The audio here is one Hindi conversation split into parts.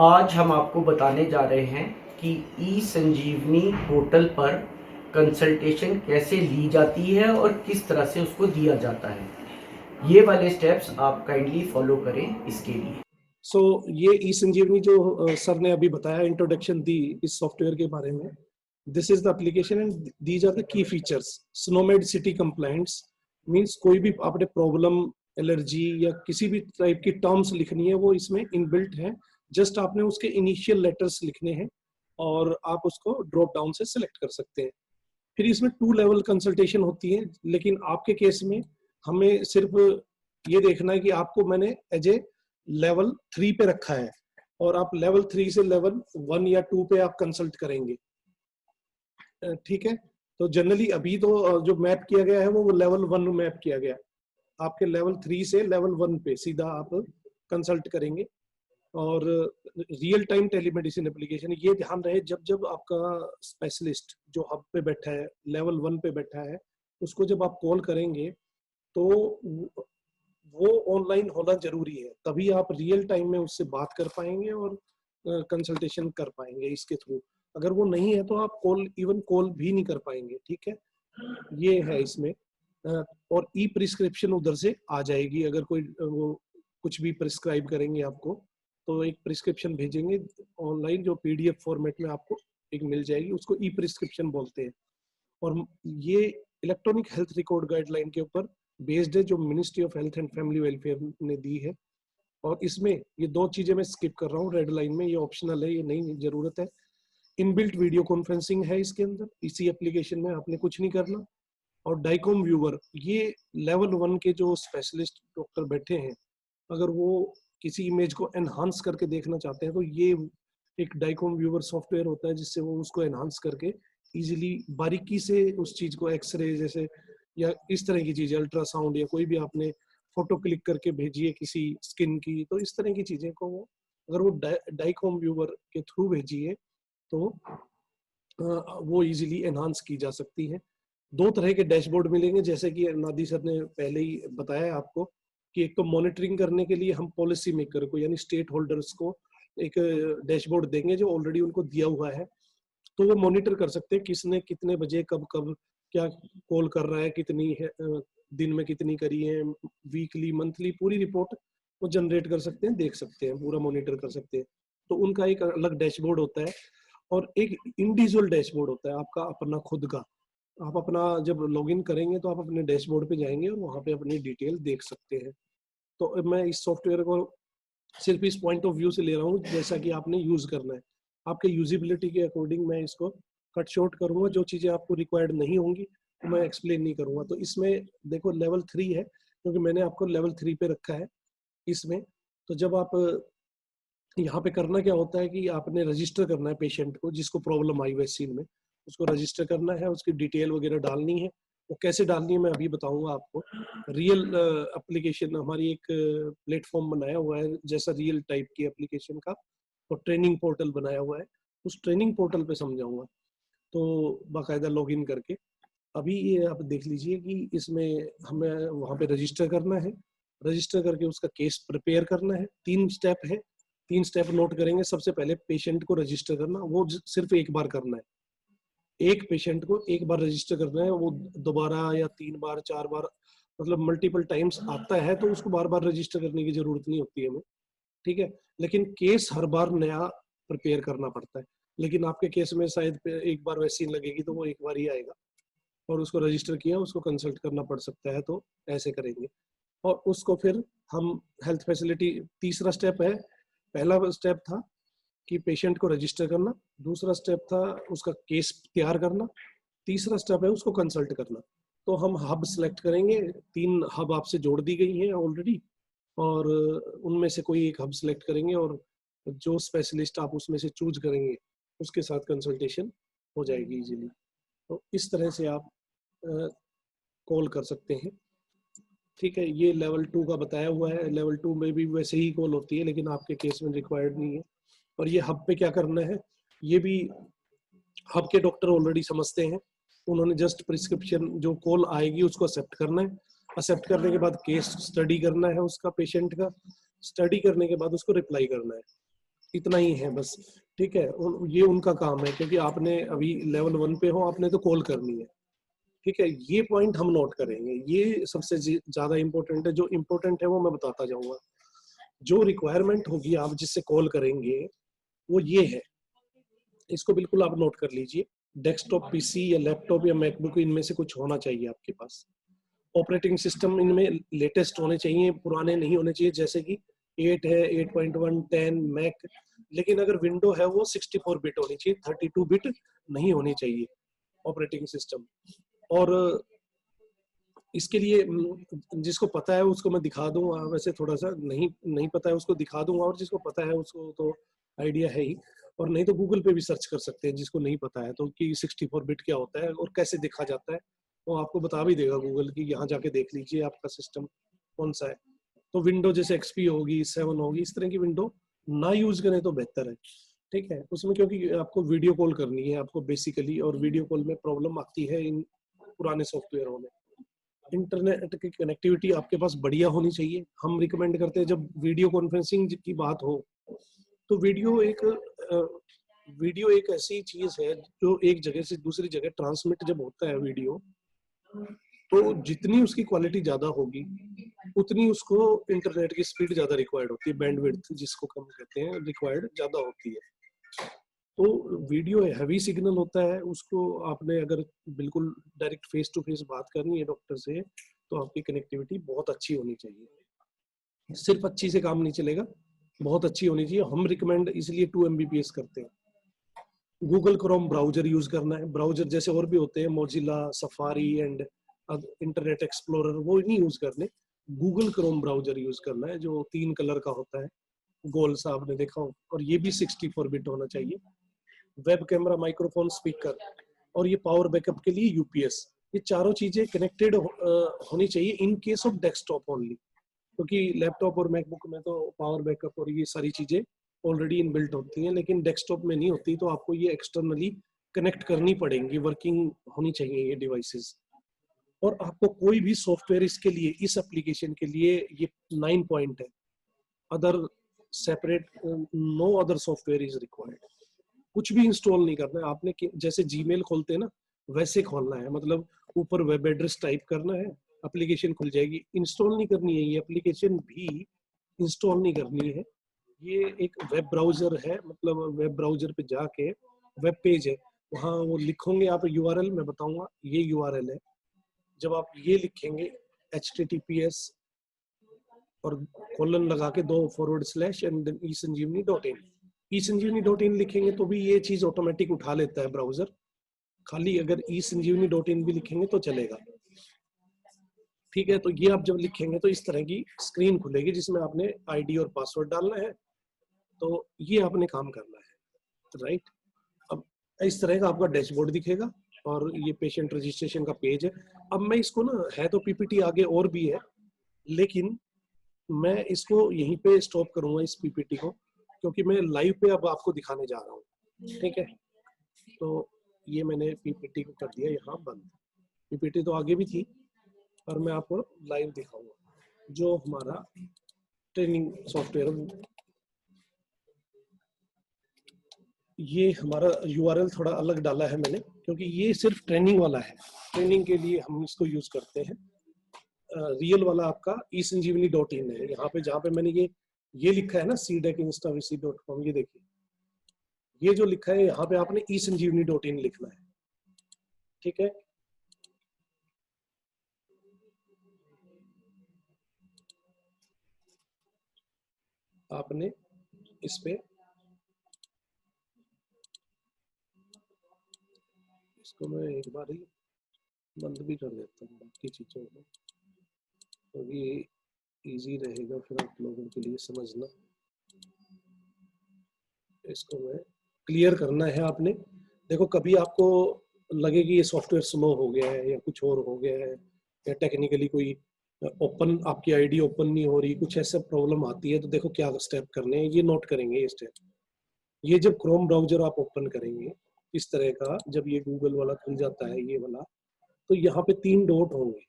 आज हम आपको बताने जा रहे हैं कि ई संजीवनी पोर्टल पर कंसल्टेशन कैसे ली जाती है और किस तरह से उसको दिया जाता है। ये वाले स्टेप्स आप काइंडली फॉलो करें इसके लिए। ये ई संजीवनी जो सर ने अभी बताया, इंट्रोडक्शन दी इस सॉफ्टवेयर के बारे में। This is the application and these are the key features. SNOMED CT compliance means कोई भी आपने प्रॉब्लम, एलर्जी या किसी भी टाइप की टर्म्स लिखनी है वो इसमें इनबिल्ट है। जस्ट आपने उसके इनिशियल लेटर्स लिखने हैं और आप उसको ड्रॉप डाउन से सिलेक्ट कर सकते हैं। फिर इसमें 2 लेवल कंसल्टेशन होती है, लेकिन आपके केस में हमें सिर्फ ये देखना है कि आपको मैंने एज ए लेवल 3 पे रखा है और आप लेवल 3 से लेवल 1 या 2 पे आप कंसल्ट करेंगे। ठीक है, तो जनरली अभी तो जो मैप किया गया है वो लेवल 1 मैप किया गया। आपके लेवल 3 से लेवल 1 पे सीधा आप कंसल्ट करेंगे। और रियल टाइम टेलीमेडिसिन एप्लीकेशन, ये ध्यान रहे जब जब आपका स्पेशलिस्ट जो हब पे बैठा है, लेवल 1 पे बैठा है, उसको जब आप कॉल करेंगे तो वो ऑनलाइन होना जरूरी है, तभी आप रियल टाइम में उससे बात कर पाएंगे और कंसल्टेशन कर पाएंगे इसके थ्रू। अगर वो नहीं है तो आप कॉल भी नहीं कर पाएंगे। ठीक है, ये है इसमें। और ई प्रिस्क्रिप्शन उधर से आ जाएगी। अगर कोई वो कुछ भी प्रिस्क्राइब करेंगे आपको तो एक प्रिस्क्रिप्शन भेजेंगे ऑनलाइन, जो पीडीएफ फॉर्मेट में आपको एक मिल जाएगी, उसको ई प्रिस्क्रिप्शन बोलते हैं। और ये इलेक्ट्रॉनिक हेल्थ रिकॉर्ड गाइडलाइन के ऊपर बेस्ड है, जो ministry of health and family welfare ने दी है। और इसमें ये 2 चीजें मैं स्किप कर रहा हूँ रेड लाइन में, ये ऑप्शनल है, ये नहीं जरूरत है। इनबिल्ट वीडियो कॉन्फ्रेंसिंग है इसके अंदर, इसी एप्लीकेशन में आपने कुछ नहीं करना। और डाइकॉम व्यूअर, ये लेवल 1 के जो स्पेशलिस्ट डॉक्टर बैठे हैं, अगर वो किसी इमेज को एनहांस करके देखना चाहते हैं तो ये एक डाइकॉम व्यूअर सॉफ्टवेयर होता है, जिससे वो उसको एनहांस करके इजीली बारीकी से उस चीज को, एक्सरे जैसे या इस तरह की चीजें, अल्ट्रासाउंड या कोई भी आपने फोटो क्लिक करके भेजी है किसी स्किन की, तो इस तरह की चीजें को वो अगर वो डाइकॉम व्यूअर के थ्रू भेजी है तो वो इजीली एनहांस की जा सकती है। 2 तरह के डैशबोर्ड मिलेंगे, जैसे कि नादी सर ने पहले ही बताया आपको कि एक तो मॉनिटरिंग करने के लिए हम पॉलिसी मेकर को यानी स्टेट होल्डर्स को एक डैशबोर्ड देंगे जो ऑलरेडी उनको दिया हुआ है, तो वो मॉनिटर कर सकते हैं किसने कितने बजे कब कब क्या कॉल कर रहा है, कितनी है, दिन में कितनी करी है, वीकली मंथली पूरी रिपोर्ट वो जनरेट कर सकते हैं, देख सकते हैं, पूरा मॉनिटर कर सकते हैं। तो उनका एक अलग डैशबोर्ड होता है। और एक इंडिविजुअल डैशबोर्ड होता है आपका अपना खुद का। आप अपना जब लॉगिन करेंगे तो आप अपने डैशबोर्ड पे जाएंगे और वहां पे अपनी डिटेल देख सकते हैं। तो मैं इस सॉफ्टवेयर को सिर्फ इस पॉइंट ऑफ व्यू से ले रहा हूँ जैसा कि आपने यूज करना है। आपके यूजिबिलिटी के अकॉर्डिंग मैं इसको कट शॉर्ट करूंगा, जो चीजें आपको रिक्वायर्ड नहीं होंगी तो मैं एक्सप्लेन नहीं करूंगा। तो इसमें देखो लेवल 3 है, क्योंकि मैंने आपको लेवल 3 पे रखा है इसमें। तो जब आप यहाँ पे करना क्या होता है कि आपने रजिस्टर करना है पेशेंट को, जिसको प्रॉब्लम आई वैक्सीन में, उसको रजिस्टर करना है, उसकी डिटेल वगैरह डालनी है। वो कैसे डालनी है मैं अभी बताऊंगा आपको। रियल एप्लीकेशन, हमारी एक प्लेटफॉर्म बनाया हुआ है जैसा रियल टाइप की एप्लीकेशन का, और ट्रेनिंग पोर्टल बनाया हुआ है, उस ट्रेनिंग पोर्टल पे समझाऊंगा। तो बाकायदा लॉगिन करके अभी ये आप देख लीजिए कि इसमें हमें वहाँ पे रजिस्टर करना है। रजिस्टर करके उसका केस प्रिपेयर करना है। 3 स्टेप है, 3 स्टेप नोट करेंगे। सबसे पहले पेशेंट को रजिस्टर करना, वो सिर्फ एक बार करना है। एक पेशेंट को एक बार रजिस्टर करना है, वो दोबारा या 3 बार 4 बार, मतलब मल्टीपल टाइम्स आता है तो उसको बार बार रजिस्टर करने की जरूरत नहीं होती है हमें। ठीक है, लेकिन केस हर बार नया प्रिपेयर करना पड़ता है। लेकिन आपके केस में शायद एक बार वैक्सीन लगेगी तो वो एक बार ही आएगा, और उसको रजिस्टर किया, उसको कंसल्ट करना पड़ सकता है, तो ऐसे करेंगे। और उसको फिर हम हेल्थ फैसिलिटी, तीसरा स्टेप है। पहला स्टेप था कि पेशेंट को रजिस्टर करना, दूसरा स्टेप था उसका केस तैयार करना, तीसरा स्टेप है उसको कंसल्ट करना। तो हम हब सेलेक्ट करेंगे, 3 हब आपसे जोड़ दी गई हैं ऑलरेडी, और उनमें से कोई एक हब सेलेक्ट करेंगे और जो स्पेशलिस्ट आप उसमें से चूज करेंगे उसके साथ कंसल्टेशन हो जाएगी इजीली। तो इस तरह से आप कॉल कर सकते हैं। ठीक है, ये लेवल 2 का बताया हुआ है। लेवल 2 में भी वैसे ही कॉल होती है, लेकिन आपके केस में रिक्वायर्ड नहीं है। और ये हब पे क्या करना है, ये भी हब के डॉक्टर ऑलरेडी समझते हैं। उन्होंने जस्ट प्रिस्क्रिप्शन, जो कॉल आएगी उसको एक्सेप्ट करना है। एक्सेप्ट करने के बाद केस स्टडी करना है उसका, पेशेंट का स्टडी करने के बाद उसको रिप्लाई करना है। इतना ही है बस, ठीक है। ये उनका काम है, क्योंकि आपने अभी लेवल 1 पे हो, आपने तो कॉल करनी है, ठीक है। ये पॉइंट हम नोट करेंगे, ये सबसे ज्यादा इंपॉर्टेंट है। जो इंपॉर्टेंट है वो मैं बताता जाऊंगा। जो रिक्वायरमेंट होगी आप जिससे कॉल करेंगे वो ये है, इसको बिल्कुल आप नोट कर लीजिए। डेस्कटॉप पीसी या लैपटॉप या मैकबुक, इनमें से कुछ होना चाहिए आपके पास। ऑपरेटिंग सिस्टम इनमें लेटेस्ट होने चाहिए, पुराने नहीं होने चाहिए। जैसे कि 8 है, 8.1, 10 मैक, लेकिन अगर विंडो है वो 64 बिट होनी चाहिए, 32 बिट नहीं होनी चाहिए ऑपरेटिंग सिस्टम। और इसके लिए जिसको पता है उसको मैं दिखा दूंगा, वैसे थोड़ा सा नहीं नहीं पता है उसको दिखा दूंगा, और जिसको पता है उसको तो आइडिया है ही। और नहीं तो गूगल पे भी सर्च कर सकते हैं, जिसको नहीं पता है तो, कि 64 बिट क्या होता है और कैसे देखा जाता है, वो आपको बता भी देगा गूगल की, यहाँ जाके देख लीजिए आपका सिस्टम कौन सा है। तो विंडो जैसे XP होगी, 7 होगी, इस तरह की विंडो ना यूज करें तो बेहतर है, ठीक है। उसमें क्योंकि आपको वीडियो कॉल करनी है आपको बेसिकली, और वीडियो कॉल में प्रॉब्लम आती है इन पुराने सॉफ्टवेयरों में। इंटरनेट की कनेक्टिविटी आपके पास बढ़िया होनी चाहिए। हम रिकमेंड करते हैं जब वीडियो कॉन्फ्रेंसिंग की बात हो, तो वीडियो एक ऐसी चीज है जो एक जगह से दूसरी जगह ट्रांसमिट जब होता है वीडियो, तो जितनी उसकी क्वालिटी ज्यादा होगी उतनी उसको इंटरनेट की स्पीड ज्यादा रिक्वायर्ड होती है, बैंडविड्थ जिसको कम कहते हैं, रिक्वायर्ड ज्यादा होती है। तो वीडियो हैवी सिग्नल होता है, उसको आपने अगर बिल्कुल डायरेक्ट फेस टू फेस बात करनी है डॉक्टर से, तो आपकी कनेक्टिविटी बहुत अच्छी होनी चाहिए। सिर्फ अच्छी से काम नहीं चलेगा, बहुत अच्छी होनी चाहिए। हम रिकमेंड इसलिए 2 Mbps करते हैं। गूगल क्रोम ब्राउजर यूज करना है, ब्राउजर जैसे और भी होते हैं, Mozilla, safari and internet explorer, वो नहीं यूज करने। गूगल क्रोम ब्राउजर यूज करना है, जो 3 कलर का होता है, गोल सा आपने देखा हो, और ये भी 64 बिट होना चाहिए। वेब कैमरा, माइक्रोफोन, स्पीकर, और ये पावर बैकअप के लिए यूपीएस, ये चारों चीजें कनेक्टेड होनी चाहिए in case of desktop only, क्योंकि लैपटॉप और मैकबुक में तो पावर बैकअप और ये सारी चीजें ऑलरेडी इनबिल्ट होती हैं, लेकिन डेस्कटॉप में नहीं होती, तो आपको ये एक्सटर्नली कनेक्ट करनी पड़ेंगी, वर्किंग होनी चाहिए ये डिवाइसेस। और आपको कोई भी सॉफ्टवेयर इसके लिए, इस एप्लीकेशन के लिए, ये 9 पॉइंट है, other separate no other software is required. कुछ भी इंस्टॉल नहीं करना है आपने, जैसे जीमेल खोलते हैं ना वैसे खोलना है, मतलब ऊपर वेब एड्रेस टाइप करना है, एप्लीकेशन खुल जाएगी। इंस्टॉल नहीं करनी है, ये एप्लीकेशन भी इंस्टॉल नहीं करनी है। ये एक वेब ब्राउजर है, मतलब वेब ब्राउजर पे जाके वेब पेज है, वहाँ वो लिखोगे आप यूआरएल, मैं बताऊंगा ये यूआरएल है। जब आप ये लिखेंगे https और कोलन लगा के 2 एंड eSanjeevani.in, eSanjeevani.in लिखेंगे तो भी ये चीज ऑटोमेटिक उठा लेता है ब्राउजर। खाली अगर eSanjeevani.in भी लिखेंगे तो चलेगा, ठीक है। तो ये आप जब लिखेंगे तो इस तरह की स्क्रीन खुलेगी, जिसमें आपने आईडी और पासवर्ड डालना है, तो ये आपने काम करना है, राइट। अब इस तरह का आपका डैशबोर्ड दिखेगा, और ये पेशेंट रजिस्ट्रेशन का पेज है। अब मैं इसको ना, है तो पीपीटी आगे और भी है, लेकिन मैं इसको यहीं पे स्टॉप करूंगा इस पीपीटी को, क्योंकि मैं लाइव पे अब आपको दिखाने जा रहा हूँ, ठीक है। तो ये मैंने पीपीटी को कर दिया यहाँ बंद। पीपीटी तो आगे भी थी, पर मैं आपको लाइव दिखाऊंगा जो हमारा ट्रेनिंग सॉफ्टवेयर। ये हमारा यूआरएल थोड़ा अलग डाला है मैंने, क्योंकि ये सिर्फ ट्रेनिंग वाला है, ट्रेनिंग के लिए हम इसको यूज करते हैं। रियल वाला आपका eSanjeevani.in है, यहाँ पे जहाँ पे मैंने ये लिखा है ना cdecinstavc.com, ये देखिए, ये जो लिखा है यहाँ पे आपने eSanjeevani.in लिखना है, ठीक है। आपने इस पे इसको मैं एक बार ही बंद भी कर देता हूँ बाकी चीजों को, तो ये इजी रहेगा फिर आप लोगों के लिए समझना। इसको मैं क्लियर करना है आपने। देखो कभी आपको लगे कि ये सॉफ्टवेयर स्लो हो गया है या कुछ और हो गया है, या टेक्निकली कोई ओपन, आपकी आईडी ओपन नहीं हो रही, कुछ ऐसा प्रॉब्लम आती है, तो देखो क्या स्टेप करने हैं, ये नोट करेंगे ये स्टेप। ये जब क्रोम ब्राउजर आप ओपन करेंगे इस तरह का, जब ये गूगल वाला खुल जाता है ये वाला, तो यहाँ पे 3 डॉट होंगे,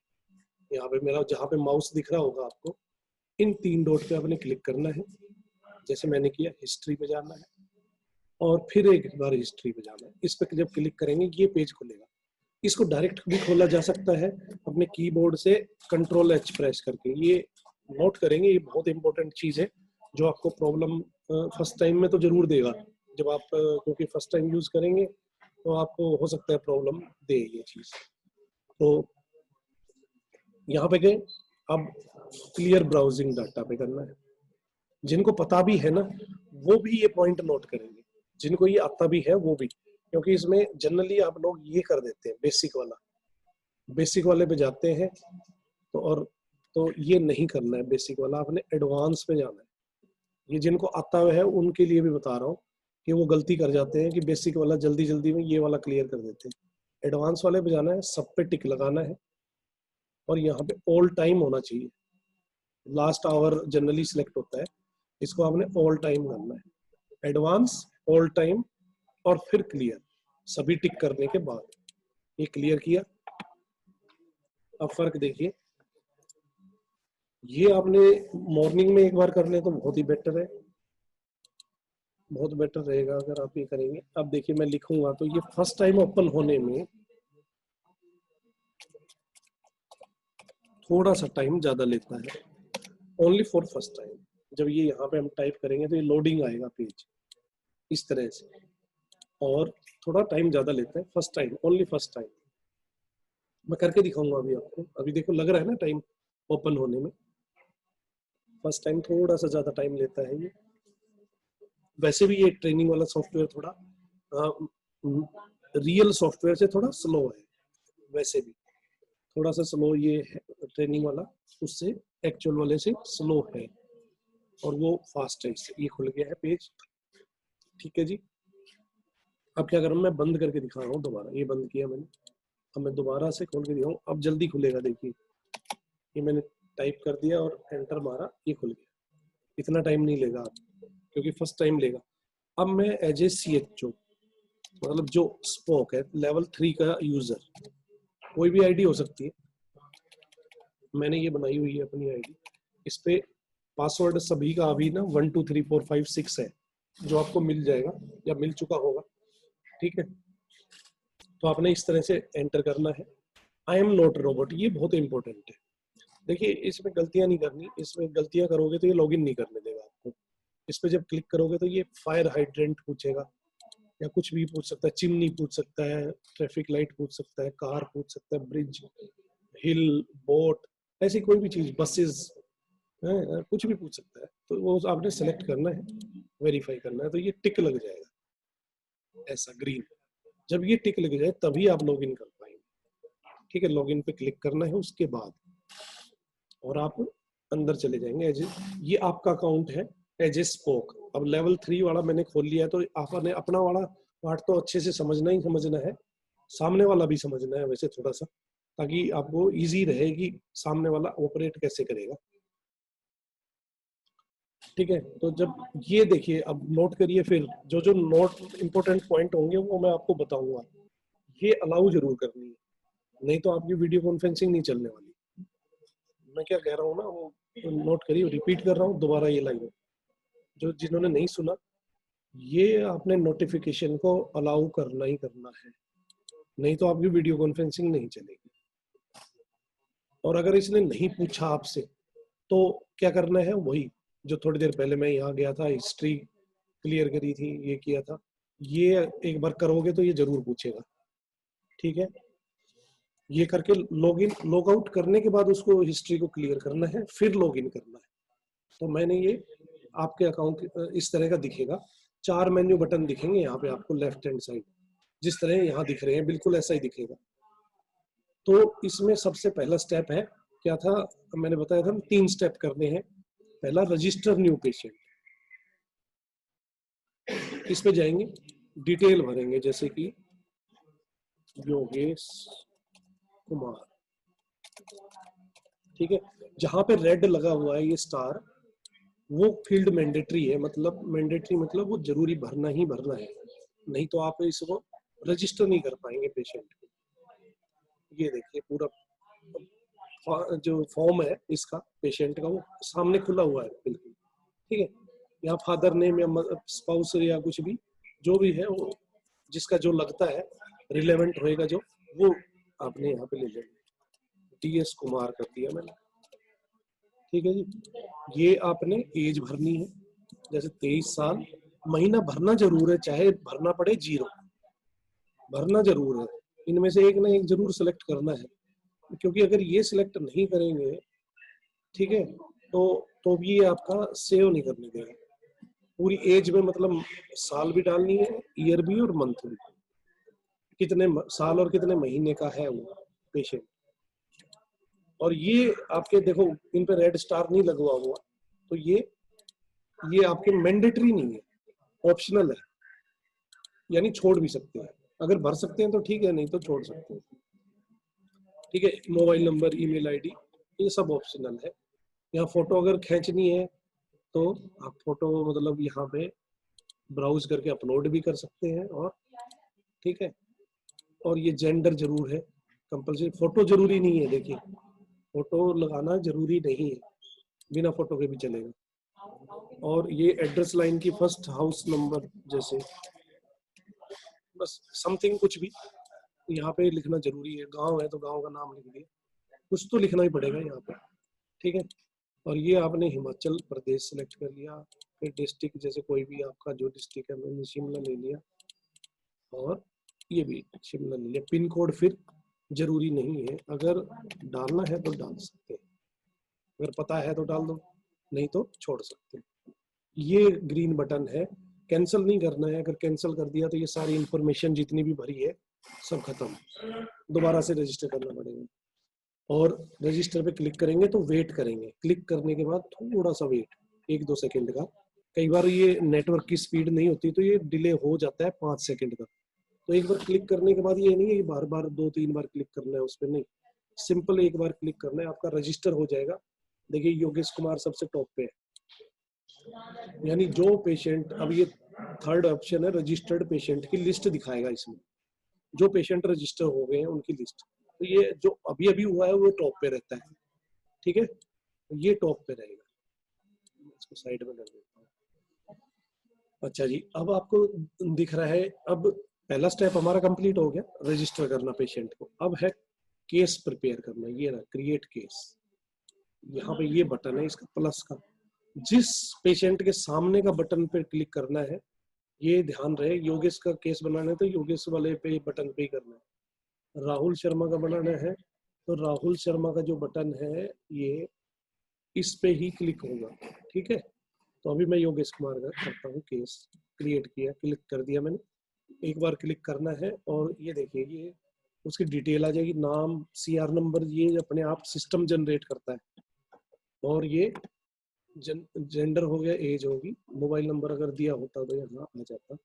यहाँ पे मेरा जहाँ पे माउस दिख रहा होगा आपको, इन 3 डॉट पे आपने क्लिक करना है। जैसे मैंने किया, हिस्ट्री पे जाना है और फिर एक बार हिस्ट्री पे जाना है। इस पे जब क्लिक करेंगे ये पेज खुलेगा। इसको डायरेक्ट भी खोला जा सकता है अपने कीबोर्ड से कंट्रोल एच प्रेस करके। ये नोट करेंगे, ये बहुत इंपॉर्टेंट चीज है जो आपको प्रॉब्लम फर्स्ट टाइम में तो जरूर देगा। जब आप क्योंकि फर्स्ट टाइम यूज करेंगे तो आपको हो सकता है प्रॉब्लम दे ये चीज। तो यहाँ पे गए, अब क्लियर ब्राउजिंग डाटा पे करना है। जिनको पता भी है ना वो भी ये पॉइंट नोट करेंगे, जिनको ये आता भी है वो भी, क्योंकि इसमें जनरली आप लोग ये कर देते हैं बेसिक वाला, बेसिक वाले पे जाते हैं तो, और तो ये नहीं करना है बेसिक वाला, आपने एडवांस पे जाना है। ये जिनको आता है उनके लिए भी बता रहा हूँ कि वो गलती कर जाते हैं कि बेसिक वाला जल्दी जल्दी में ये वाला क्लियर कर देते हैं। एडवांस वाले पे जाना है, सब पे टिक लगाना है और यहाँ पे ऑल टाइम होना चाहिए। लास्ट आवर जनरली सिलेक्ट होता है, इसको आपने ऑल टाइम करना है। एडवांस, ऑल टाइम और फिर क्लियर, सभी टिक करने के बाद ये क्लियर किया। अब फर्क देखिए, ये आपने मॉर्निंग में एक बार कर ले तो बहुत ही बेटर है, बहुत बेटर रहेगा अगर आप ये करेंगे। अब देखिए मैं लिखूंगा तो ये फर्स्ट टाइम ओपन होने में थोड़ा सा टाइम ज्यादा लेता है, ओनली फॉर फर्स्ट टाइम। जब ये यहाँ पे हम टाइप करेंगे तो ये लोडिंग आएगा पेज इस तरह से, और थोड़ा टाइम ज्यादा लेता है first time, only first time. मैं करके दिखाऊंगा अभी आपको। अभी देखो लग रहा है ना टाइम ओपन होने में, फर्स्ट टाइम थोड़ा सा ज्यादा टाइम लेता है ये। वैसे भी ये ट्रेनिंग वाला सॉफ्टवेयर थोड़ा रियल सॉफ्टवेयर से थोड़ा स्लो है, वैसे भी थोड़ा सा स्लो ये है ट्रेनिंग वाला, उससे एक्चुअल वाले से स्लो है, और वो फास्ट है इससे। ये खुल गया है पेज, ठीक है जी। अब क्या करूँ, मैं बंद करके दिखा रहा हूँ दोबारा, ये बंद किया मैंने, अब मैं दोबारा से खोल के दिखाऊँ, अब जल्दी खुलेगा। देखिए ये मैंने टाइप कर दिया और एंटर मारा, ये खुल गया। इतना टाइम नहीं लेगा आप, क्योंकि फर्स्ट टाइम लेगा। अब मैं एज ए CHO, मतलब जो स्पोक है लेवल 3 का यूजर, कोई भी आईडी हो सकती है, मैंने ये बनाई हुई है अपनी आईडी। इस पे पासवर्ड सभी का अभी ना 1 2 3 4 5 6 है, जो आपको मिल जाएगा या मिल चुका होगा, ठीक है। तो आपने इस तरह से एंटर करना है। आई एम नॉट रोबोट, ये बहुत इंपॉर्टेंट है। देखिए इसमें गलतियां नहीं करनी, इसमें गलतियां करोगे तो ये लॉगिन नहीं करने देगा आपको। इस पे जब क्लिक करोगे तो ये फायर हाइड्रेंट पूछेगा, या कुछ भी पूछ सकता है, चिमनी पूछ सकता है, ट्रैफिक लाइट पूछ सकता है, कार पूछ सकता है, ब्रिज, हिल, बोट, ऐसी कोई भी चीज, बसेस, कुछ भी पूछ सकता है। तो वो आपने सेलेक्ट करना है, वेरीफाई करना है, तो ये टिक लग जाएगा ऐसा ग्रीन। जब ये टिक लग जाए तभी आप लॉग इन कर पाएंगे, ठीक है। लॉग इन पे क्लिक करना है उसके बाद, और आप अंदर चले जाएंगे। एज ये आपका अकाउंट है एज ए स्पोक। अब लेवल 3 वाला मैंने खोल लिया है, तो आपने अपना वाला पार्ट तो अच्छे से समझना ही समझना है, सामने वाला भी समझना है वैसे थोड़ा सा, ताकि आपको इजी रहे कि सामने वाला ऑपरेट कैसे करेगा, ठीक है। तो जब ये देखिए, अब नोट करिए, फिर जो जो नोट इंपॉर्टेंट पॉइंट होंगे वो मैं आपको बताऊंगा। ये अलाउ जरूर करनी है, नहीं तो आपकी वीडियो कॉन्फ्रेंसिंग नहीं चलने वाली। मैं क्या कह रहा हूँ ना वो नोट करिए, रिपीट कर रहा हूँ दोबारा ये लाइन, जो जिन्होंने नहीं सुना, ये आपने नोटिफिकेशन को अलाउ करना ही करना है, नहीं तो आपकी वीडियो कॉन्फ्रेंसिंग नहीं चलेगी। और अगर इसने नहीं पूछा आपसे तो क्या करना है, वही जो थोड़ी देर पहले मैं यहाँ गया था, हिस्ट्री क्लियर करी थी, ये किया था, ये एक बार करोगे तो ये जरूर पूछेगा, ठीक है। ये करके लॉगिन लॉग आउट करने के बाद उसको हिस्ट्री को क्लियर करना है, फिर लॉगिन करना है। तो मैंने ये आपके अकाउंट इस तरह का दिखेगा, 4 मेन्यू बटन दिखेंगे यहाँ पे आपको लेफ्ट हैंड साइड, जिस तरह यहाँ दिख रहे हैं बिल्कुल ऐसा ही दिखेगा। तो इसमें सबसे पहला स्टेप है, क्या था मैंने बताया था 3 स्टेप करने हैं। पहला रजिस्टर न्यू पेशेंट, इस पे जाएंगे, डिटेल भरेंगे, जैसे कि योगेश कुमार, ठीक है। जहां पे रेड लगा हुआ है ये स्टार, वो फील्ड मैंडेटरी है, मतलब मैंडेटरी मतलब वो जरूरी भरना ही भरना है, नहीं तो आप इसको रजिस्टर नहीं कर पाएंगे पेशेंट को। ये देखिए पूरा जो फॉर्म है इसका पेशेंट का, वो सामने खुला हुआ है बिल्कुल, ठीक है। या फादर नेम या स्पाउस या कुछ भी जो भी है वो जिसका जो लगता है रिलेवेंट होएगा जो, वो आपने यहाँ पे ले लेना। DS कुमार कर दिया मैंने, ठीक है जी। ये आपने एज भरनी है, जैसे 23 साल, महीना भरना जरूर है, चाहे भरना पड़े 0, भरना जरूर है। इनमें से एक ना एक जरूर सिलेक्ट करना है, क्योंकि अगर ये सिलेक्ट नहीं करेंगे, ठीक है, तो भी ये आपका सेव नहीं करने देगा। पूरी एज में मतलब साल भी डालनी है, ईयर भी और मंथ भी, कितने साल और कितने महीने का है वो पेशेंट। और ये आपके देखो इन पे रेड स्टार नहीं लगवा हुआ, तो ये आपके मैंडेटरी नहीं है, ऑप्शनल है, यानी छोड़ भी सकते हैं। अगर भर सकते हैं तो ठीक है, नहीं तो छोड़ सकते हैं, ठीक है। मोबाइल नंबर, ईमेल आईडी, ये सब ऑप्शनल है। यहाँ फोटो अगर खींचनी है तो आप फोटो मतलब यहाँ पे ब्राउज करके अपलोड भी कर सकते हैं, और ठीक है। और ये जेंडर जरूर है कंपल्सरी, फोटो जरूरी नहीं है, देखिए फोटो लगाना जरूरी नहीं है, बिना फोटो के भी चलेगा। और ये एड्रेस लाइन की फर्स्ट हाउस नंबर, जैसे बस समथिंग कुछ भी यहाँ पे लिखना जरूरी है। गांव है तो गांव का नाम लिख दिया, कुछ तो लिखना ही पड़ेगा यहाँ पे, ठीक है। और ये आपने हिमाचल प्रदेश सेलेक्ट कर लिया, फिर डिस्ट्रिक्ट जैसे कोई भी आपका जो डिस्ट्रिक्ट है, मैंने शिमला ले लिया, और ये भी शिमला ले लिया। पिन कोड फिर जरूरी नहीं है, अगर डालना है तो डाल सकते हैं, अगर पता है तो डाल दो, नहीं तो छोड़ सकते हैं। ये ग्रीन बटन है, कैंसिल नहीं करना है। अगर कैंसिल कर दिया तो ये सारी इंफॉर्मेशन जितनी भी भरी है सब खत्म, दोबारा से रजिस्टर करना पड़ेगा। और रजिस्टर पे क्लिक करेंगे तो वेट करेंगे, क्लिक करने के बाद थोड़ा सा वेट, 1-2 सेकंड का। कई बार ये नेटवर्क की स्पीड नहीं होती तो ये डिले हो जाता है 5 सेकंड का। तो एक बार क्लिक करने के बाद ये नहीं है कि बार बार 2-3 बार क्लिक करना है उस पर, नहीं, सिंपल एक बार क्लिक करना है, आपका रजिस्टर हो जाएगा। देखिए योगेश कुमार सबसे टॉप पे है, यानी जो पेशेंट, अब ये थर्ड ऑप्शन है, रजिस्टर्ड पेशेंट की लिस्ट दिखाएगा इसमें, जो पेशेंट रजिस्टर हो गए हैं उनकी लिस्ट। तो ये जो अभी अभी हुआ है वो टॉप पे रहता है, ठीक है, तो ये टॉप पे रहेगा। इसको साइड में कर देता हूँ। अच्छा जी, अब आपको दिख रहा है, अब पहला स्टेप हमारा कंप्लीट हो गया, रजिस्टर करना पेशेंट को। अब है केस प्रिपेयर करना, ये रहा क्रिएट केस। यहाँ पे ये बटन है इसका प्लस का, जिस पेशेंट के सामने का बटन पे क्लिक करना है, ये ध्यान रहे, योगेश का केस बनाना है तो योगेश वाले पे बटन पे ही करना है। राहुल शर्मा का बनाना है तो राहुल शर्मा का जो बटन है ये इस पे ही क्लिक होगा, ठीक है। तो अभी मैं योगेश कुमार का करता हूँ केस, क्रिएट किया, क्लिक कर दिया मैंने, एक बार क्लिक करना है और ये देखिए ये उसकी डिटेल आ जाएगी, नाम, CR नंबर, ये अपने आप सिस्टम जनरेट करता है। और ये जेंडर हो गया, एज होगी, मोबाइल नंबर अगर दिया होता तो यहाँ आ जाता।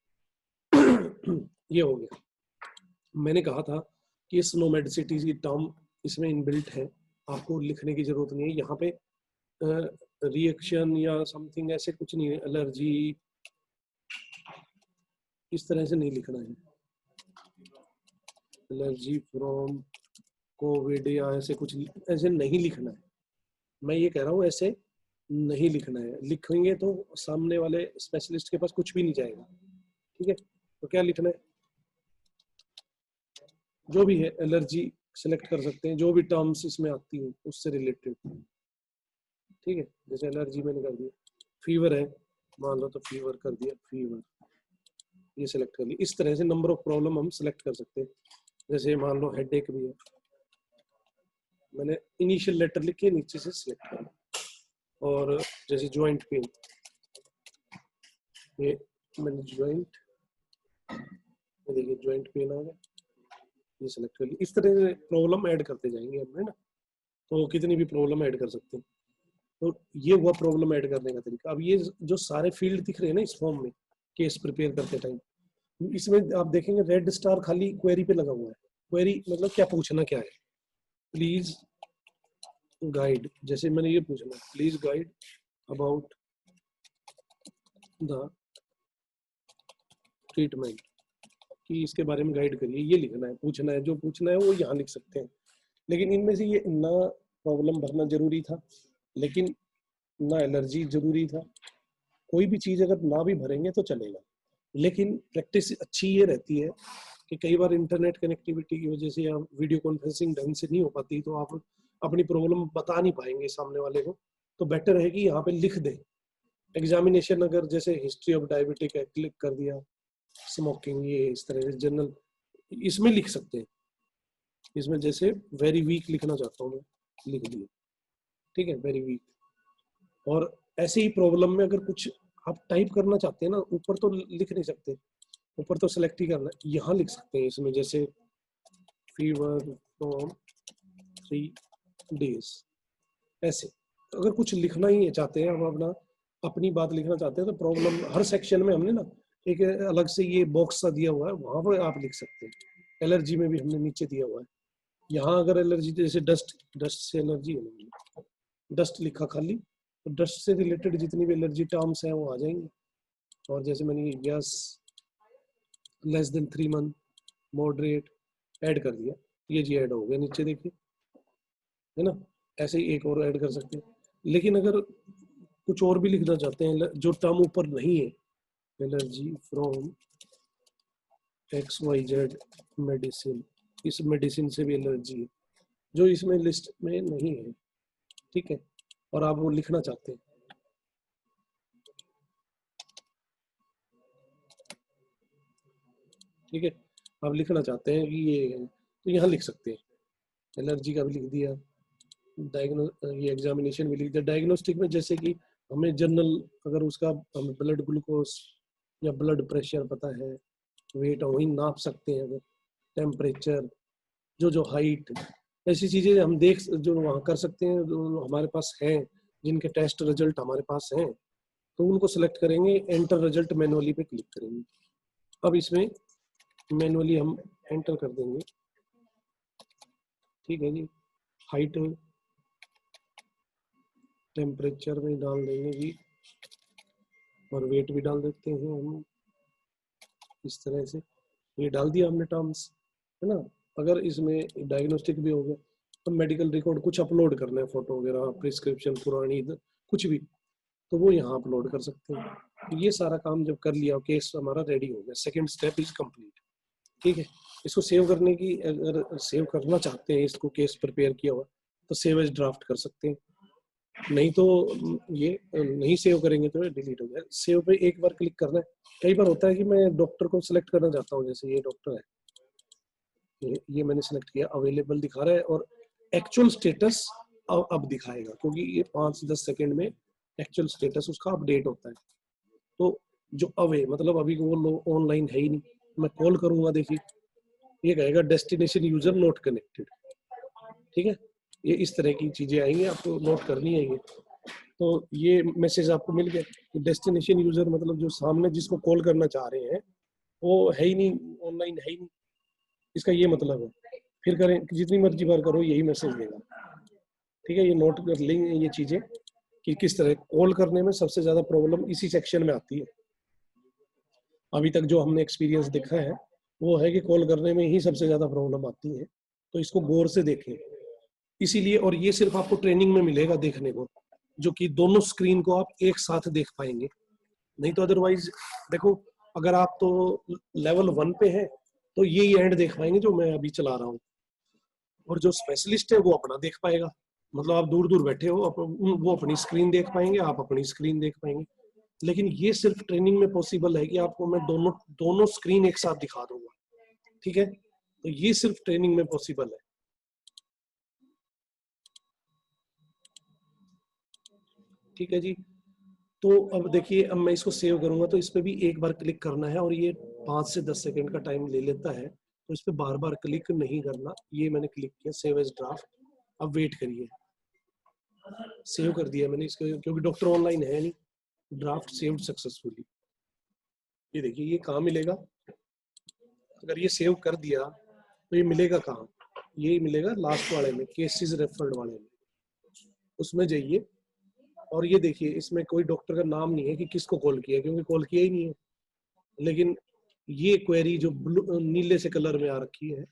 ये हो गया। मैंने कहा था कि स्नोमेड सिटीज की टर्म इसमें इनबिल्ट है, आपको लिखने की जरूरत नहीं है। यहाँ पे रिएक्शन या समथिंग ऐसे कुछ नहीं है, एलर्जी इस तरह से नहीं लिखना है, एलर्जी फ्रॉम कोविड या ऐसे कुछ ऐसे नहीं लिखना है। मैं ये कह रहा हूँ ऐसे नहीं लिखना है, लिखेंगे तो सामने वाले स्पेशलिस्ट के पास कुछ भी नहीं जाएगा, ठीक है। तो क्या लिखना है, जो भी है एलर्जी सेलेक्ट कर सकते हैं, जो भी टर्म्स इसमें आती हैं उससे रिलेटेड, ठीक है। जैसे एलर्जी मैंने कर दिया, फीवर है मान लो तो फीवर कर दिया, फीवर ये सेलेक्ट कर लिया। इस तरह से नंबर ऑफ प्रॉब्लम हम सेलेक्ट कर सकते हैं। जैसे मान लो हेडेक भी है, मैंने इनिशियल लेटर लिख के नीचे से सिलेक्ट कर, और जैसे ज्वाइंट पेन, ये मैंने ज्वाइंट, देखिए ज्वाइंट पेन आ गया, ये सेलेक्ट कर लिया। इस तरह से प्रॉब्लम ऐड करते जाएंगे हम, है ना, तो कितनी भी प्रॉब्लम ऐड कर सकते हैं। तो ये हुआ प्रॉब्लम ऐड करने का तरीका। अब ये जो सारे फील्ड दिख रहे हैं ना इस फॉर्म में केस प्रिपेयर करते टाइम, इसमें आप देखेंगे रेड स्टार खाली क्वेरी पे लगा हुआ है। क्वेरी मतलब क्या पूछना क्या है, प्लीज गाइड, जैसे मैंने ये पूछना, please guide about the treatment, कि इसके बारे में गाइड करिए, ये लिखना है, पूछना है, जो पूछना है वो यहाँ लिख सकते हैं। लेकिन इनमें से ये ना प्रॉब्लम भरना जरूरी था, लेकिन ना एलर्जी जरूरी था, कोई भी चीज अगर ना भी भरेंगे तो चलेगा, लेकिन प्रैक्टिस अच्छी ये रहती है कि कई बार इंटरनेट कनेक्टिविटी की वजह से या वीडियो कॉन्फ्रेंसिंग ढंग से नहीं हो पाती, तो आप अपनी प्रॉब्लम बता नहीं पाएंगे सामने वाले को। तो बेटर है कि यहाँ पे लिख दें। एग्जामिनेशन अगर जैसे हिस्ट्री ऑफ डायबिटिक है, क्लिक कर दिया, स्मोकिंग, ये इस तरह से जनरल इसमें लिख सकते हैं। इसमें जैसे वेरी वीक लिखना चाहता हूँ मैं, लिख दिया, ठीक है, वेरी वीक। और ऐसे ही प्रॉब्लम में अगर कुछ आप टाइप करना चाहते हैं ना, ऊपर तो लिख नहीं सकते, ऊपर तो सेलेक्ट ही करना है, यहाँ लिख सकते हैं इसमें, जैसे फीवर फ्रॉम 3 days, ऐसे। अगर कुछ लिखना ही चाहते हैं, हम अपना अपनी बात लिखना चाहते हैं, तो प्रॉब्लम हर सेक्शन में हमने ना एक अलग से ये बॉक्स सा दिया हुआ है, वहां पर आप लिख सकते हैं। एलर्जी में भी हमने नीचे दिया हुआ है, यहाँ अगर एलर्जी जैसे डस्ट से एलर्जी है, डस्ट लिखा खाली, तो डस्ट से रिलेटेड जितनी भी एलर्जी टर्म्स हैं वो आ जाएंगे। और जैसे मैंने yes, less than 3 month, moderate add कर दिया, ये जी ऐड हो गया नीचे, देखिए, है ना। ऐसे ही एक और ऐड कर सकते हैं। लेकिन अगर कुछ और भी लिखना चाहते हैं जो टर्म ऊपर नहीं है, एलर्जी फ्रॉम XYZ मेडिसिन, इस मेडिसिन से भी एलर्जी है, जो इसमें लिस्ट में नहीं है, ठीक है, और आप वो लिखना चाहते हैं, ठीक है, आप लिखना चाहते हैं कि ये है, तो यहाँ लिख सकते हैं। एलर्जी का भी लिख दिया, ये एग्जामिनेशन भी लिख दिया। डायग्नोस्टिक में जैसे कि हमें जनरल, अगर उसका हमें ब्लड ग्लूकोज या ब्लड प्रेशर पता है, वेट वही नाप सकते हैं, अगर टेम्परेचर, जो हाइट, ऐसी चीजें हम देख जो वहाँ कर सकते हैं, जो हमारे पास हैं, जिनके टेस्ट रिजल्ट हमारे पास हैं, तो उनको सेलेक्ट करेंगे, एंटर रिजल्ट मैनुअली पे क्लिक करेंगे। अब इसमें मैनुअली हम एंटर कर देंगे, ठीक है जी, हाइट टेम्परेचर में डाल देंगे जी, और वेट भी डाल देते हैं हम, इस तरह से ये डाल दिया हमने टर्म्स, है ना। अगर इसमें डायग्नोस्टिक भी हो गया, तो मेडिकल रिकॉर्ड कुछ अपलोड करना है, फोटो वगैरह, प्रिस्क्रिप्शन पुरानी, कुछ भी, तो वो यहाँ अपलोड कर सकते हैं। तो ये सारा काम जब कर लिया, केस हमारा रेडी हो गया, सेकंड स्टेप इज कंप्लीट, ठीक है। इसको सेव करने की, अगर सेव करना चाहते हैं इसको, केस प्रिपेयर किया हुआ, तो सेव एज ड्राफ्ट कर सकते हैं, नहीं तो ये नहीं सेव करेंगे तो डिलीट हो जाए। सेव पे एक बार क्लिक करना है। कई बार होता है कि मैं डॉक्टर को सिलेक्ट करना चाहता हूँ, जैसे ये डॉक्टर है, ये मैंने सेलेक्ट किया, अवेलेबल दिखा रहा है, और एक्चुअल स्टेटस अब दिखाएगा, क्योंकि ये 5-10 सेकेंड में एक्चुअल स्टेटस उसका अपडेट होता है। तो जो अवे मतलब अभी वो ऑनलाइन है ही नहीं, मैं कॉल करूंगा, देखिए ये कहेगा डेस्टिनेशन यूजर नॉट कनेक्टेड, ठीक है। ये इस तरह की चीजें आएंगी, आपको नोट करनी है ये। तो ये मैसेज आपको मिल गया कि डेस्टिनेशन यूजर मतलब जो सामने जिसको कॉल करना चाह रहे हैं वो है ही नहीं, ऑनलाइन है ही नहीं, इसका ये मतलब है। फिर करें, जितनी मर्जी बार करो यही मैसेज देगा, ठीक है। ये नोट कर लेंगे ये चीजें कि किस तरह कॉल करने में सबसे ज्यादा प्रॉब्लम इसी सेक्शन में आती है। अभी तक जो हमने एक्सपीरियंस देखा है वो है कि कॉल करने में ही सबसे ज्यादा प्रॉब्लम आती है, तो इसको गौर से देखें। इसीलिए, और ये सिर्फ आपको ट्रेनिंग में मिलेगा देखने को, जो कि दोनों स्क्रीन को आप एक साथ देख पाएंगे, नहीं तो अदरवाइज देखो, अगर आप तो लेवल 1 पे है तो यही एंड देख पाएंगे जो मैं अभी चला रहा हूँ, और जो स्पेशलिस्ट है वो अपना देख पाएगा, मतलब आप दूर दूर बैठे हो, वो अपनी स्क्रीन देख पाएंगे, आप अपनी स्क्रीन देख पाएंगे। लेकिन ये सिर्फ ट्रेनिंग में पॉसिबल है कि आपको मैं दोनों स्क्रीन एक साथ दिखा दूंगा, ठीक है। तो ये सिर्फ ट्रेनिंग में पॉसिबल है, ठीक है जी। तो अब देखिए, अब मैं इसको सेव करूंगा तो इस पे भी एक बार क्लिक करना है, और ये 5 से 10 सेकंड का टाइम ले लेता है, तो इस पे बार बार क्लिक नहीं करना। ये मैंने क्लिक किया, सेव एज ड्राफ्ट। अब वेट करिए, सेव कर दिया मैंने इसको, क्योंकि डॉक्टर ऑनलाइन है नहीं। ड्राफ्ट सेव्ड सक्सेसफुली, ये देखिए ये कहाँ मिलेगा, अगर ये सेव कर दिया तो ये मिलेगा कहाँ, ये मिलेगा लास्ट वाले में, केसेस रेफर्ड वाले में, उसमें जाइए, और ये देखिए इसमें कोई डॉक्टर का नाम नहीं है कि किसको कॉल किया, क्योंकि कॉल किया ही नहीं है। लेकिन ये क्वेरी जो ब्लू नीले से कलर में आ रखी है,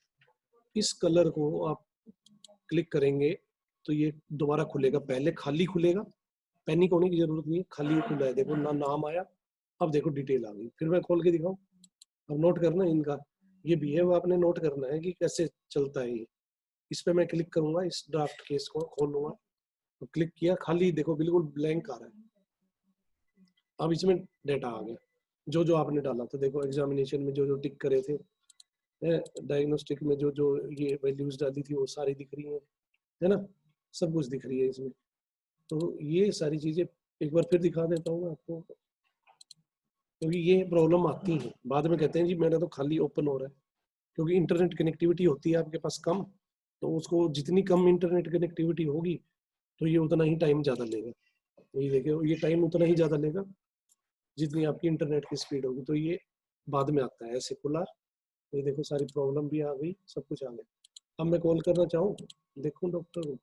इस कलर को आप क्लिक करेंगे तो ये दोबारा खुलेगा, पहले खाली खुलेगा, पैनिक होने की जरूरत नहीं है, खाली खुला है, देखो ना नाम आया, अब देखो डिटेल आ गई। फिर मैं खोल के दिखाऊं, अब नोट करना है इनका, ये बिहेव आपने नोट करना है कि कैसे चलता है ये। इस पे मैं क्लिक करूंगा, इस ड्राफ्ट केस को खोलूंगा, तो क्लिक किया, खाली देखो बिल्कुल ब्लैंक आ रहा है। अब इसमें डेटा आ गया, जो जो आपने डाला था, देखो एग्जामिनेशन में जो जो टिक करे थे, डायग्नोस्टिक में जो जो ये वैल्यूज डाली थी वो सारी दिख रही है ना, सब कुछ दिख रही है इसमें। तो ये सारी चीजें एक बार फिर दिखा देता हूँ मैं आपको, क्योंकि ये प्रॉब्लम आती है, बाद में कहते हैं जी मेरा तो खाली ओपन हो रहा है, क्योंकि इंटरनेट कनेक्टिविटी होती है आपके पास कम, तो उसको जितनी कम इंटरनेट कनेक्टिविटी होगी तो ये उतना ही टाइम ज़्यादा लेगा। तो ये देखिए, ये टाइम उतना ही ज़्यादा लेगा जितनी आपकी इंटरनेट की स्पीड होगी, तो ये बाद में आता है ऐसे खुला। ये देखो सारी प्रॉब्लम भी आ गई, सब कुछ आ गया। अब मैं कॉल करना चाहूँ, देखूँ डॉक्टर को,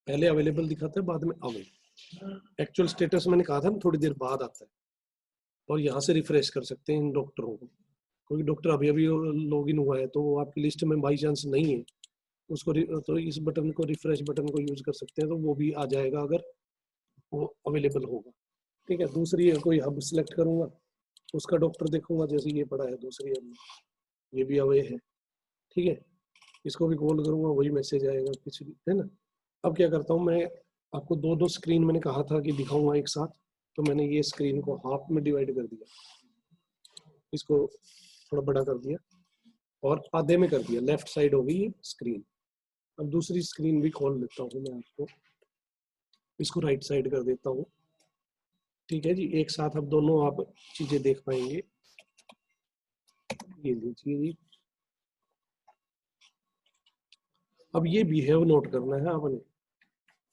पहले अवेलेबल दिखाता है, बाद में अवेलेबल। एक्चुअल स्टेटस मैंने कहा था ना थोड़ी देर बाद आता है, और यहाँ से रिफ्रेश कर सकते हैं इन डॉक्टरों को। कोई डॉक्टर अभी अभी लॉग इन हुआ है तो वो आपकी लिस्ट में बाई चांस नहीं है, उसको तो इस बटन को, रिफ्रेश बटन को यूज कर सकते हैं, तो वो भी आ जाएगा अगर वो अवेलेबल होगा। ठीक है, दूसरी कोई हब सिलेक्ट करूंगा, उसका डॉक्टर देखूंगा, जैसे ये पड़ा है दूसरी हब में, ये भी अवे है। ठीक है, इसको भी कॉल करूंगा, वही मैसेज आएगा कुछ भी, है ना। अब क्या करता हूँ मैं, आपको दो दो स्क्रीन मैंने कहा था कि दिखाऊंगा एक साथ, तो मैंने ये स्क्रीन को हाफ में डिवाइड कर दिया, इसको थोड़ा बड़ा कर दिया और आधे में कर दिया, लेफ्ट साइड हो गई ये स्क्रीन। अब दूसरी स्क्रीन भी खोल लेता हूँ मैं आपको, इसको राइट साइड कर देता हूँ। ठीक है जी, एक साथ अब दोनों आप चीजें देख पाएंगे। ये लीजिए जी, अब ये बिहेव नोट करना है आपने।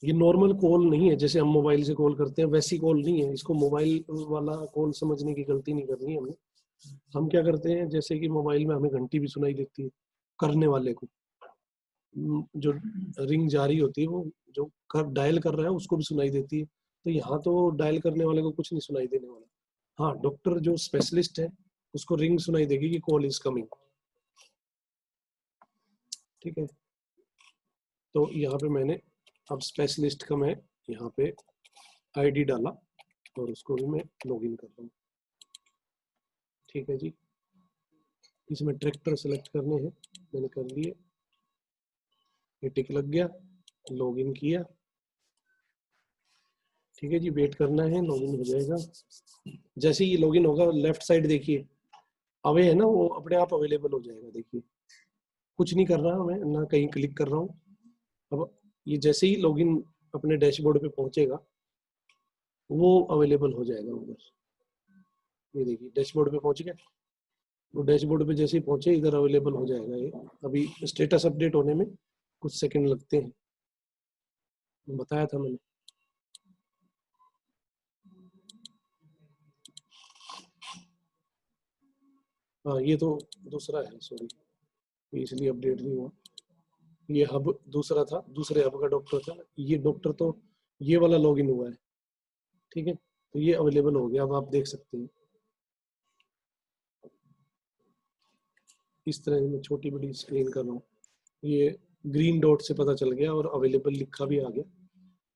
ये नॉर्मल कॉल नहीं है, जैसे हम मोबाइल से कॉल करते हैं वैसी कॉल नहीं है, इसको मोबाइल वाला कॉल समझने की गलती नहीं करनी है हमें। हम क्या करते हैं, जैसे कि मोबाइल में हमें घंटी भी सुनाई देती है करने वाले को, जो रिंग जारी होती है वो जो कर डायल कर रहा है उसको भी सुनाई देती है। तो यहाँ तो डायल करने वाले को कुछ नहीं सुनाई देने वाला। हाँ, डॉक्टर जो स्पेशलिस्ट है उसको रिंग सुनाई देगी कि कॉल इज कमिंग। ठीक है, तो यहाँ पे मैंने अब स्पेशलिस्ट का मैं यहाँ पे आईडी डाला और उसको भी मैं लॉगिन कर रहा हूँ। ठीक है जी, इसमें ट्रैक्टर सेलेक्ट करने हैं, मैंने कर लिए, ये टिक लग गया, लॉगिन किया। ठीक है जी, वेट करना है, लॉगिन हो जाएगा। जैसे ही लॉगिन होगा, लेफ्ट साइड देखिए अवे है ना, वो अपने आप अवेलेबल हो जाएगा। देखिए कुछ नहीं कर रहा मैं, ना कहीं क्लिक कर रहा हूँ। अब ये जैसे ही लॉगिन अपने डैशबोर्ड पे पहुंचेगा वो अवेलेबल हो जाएगा उधर। ये देखिए डैशबोर्ड पे पहुंच गया, वो डैशबोर्ड पे जैसे ही पहुंचे इधर अवेलेबल हो जाएगा ये। अभी स्टेटस अपडेट होने में कुछ सेकंड लगते हैं, बताया था मैंने। हाँ, ये तो दूसरा है, सॉरी, इसलिए अपडेट नहीं हुआ। ये हब दूसरा था, दूसरे हब का डॉक्टर था, ये डॉक्टर तो ये वाला लॉगिन हुआ है। ठीक है, तो ये अवेलेबल हो गया, अब आप देख सकते हैं। इस तरह से मैं छोटी बड़ी स्क्रीन कर रहा हूँ, ये ग्रीन डॉट से पता चल गया और अवेलेबल लिखा भी आ गया,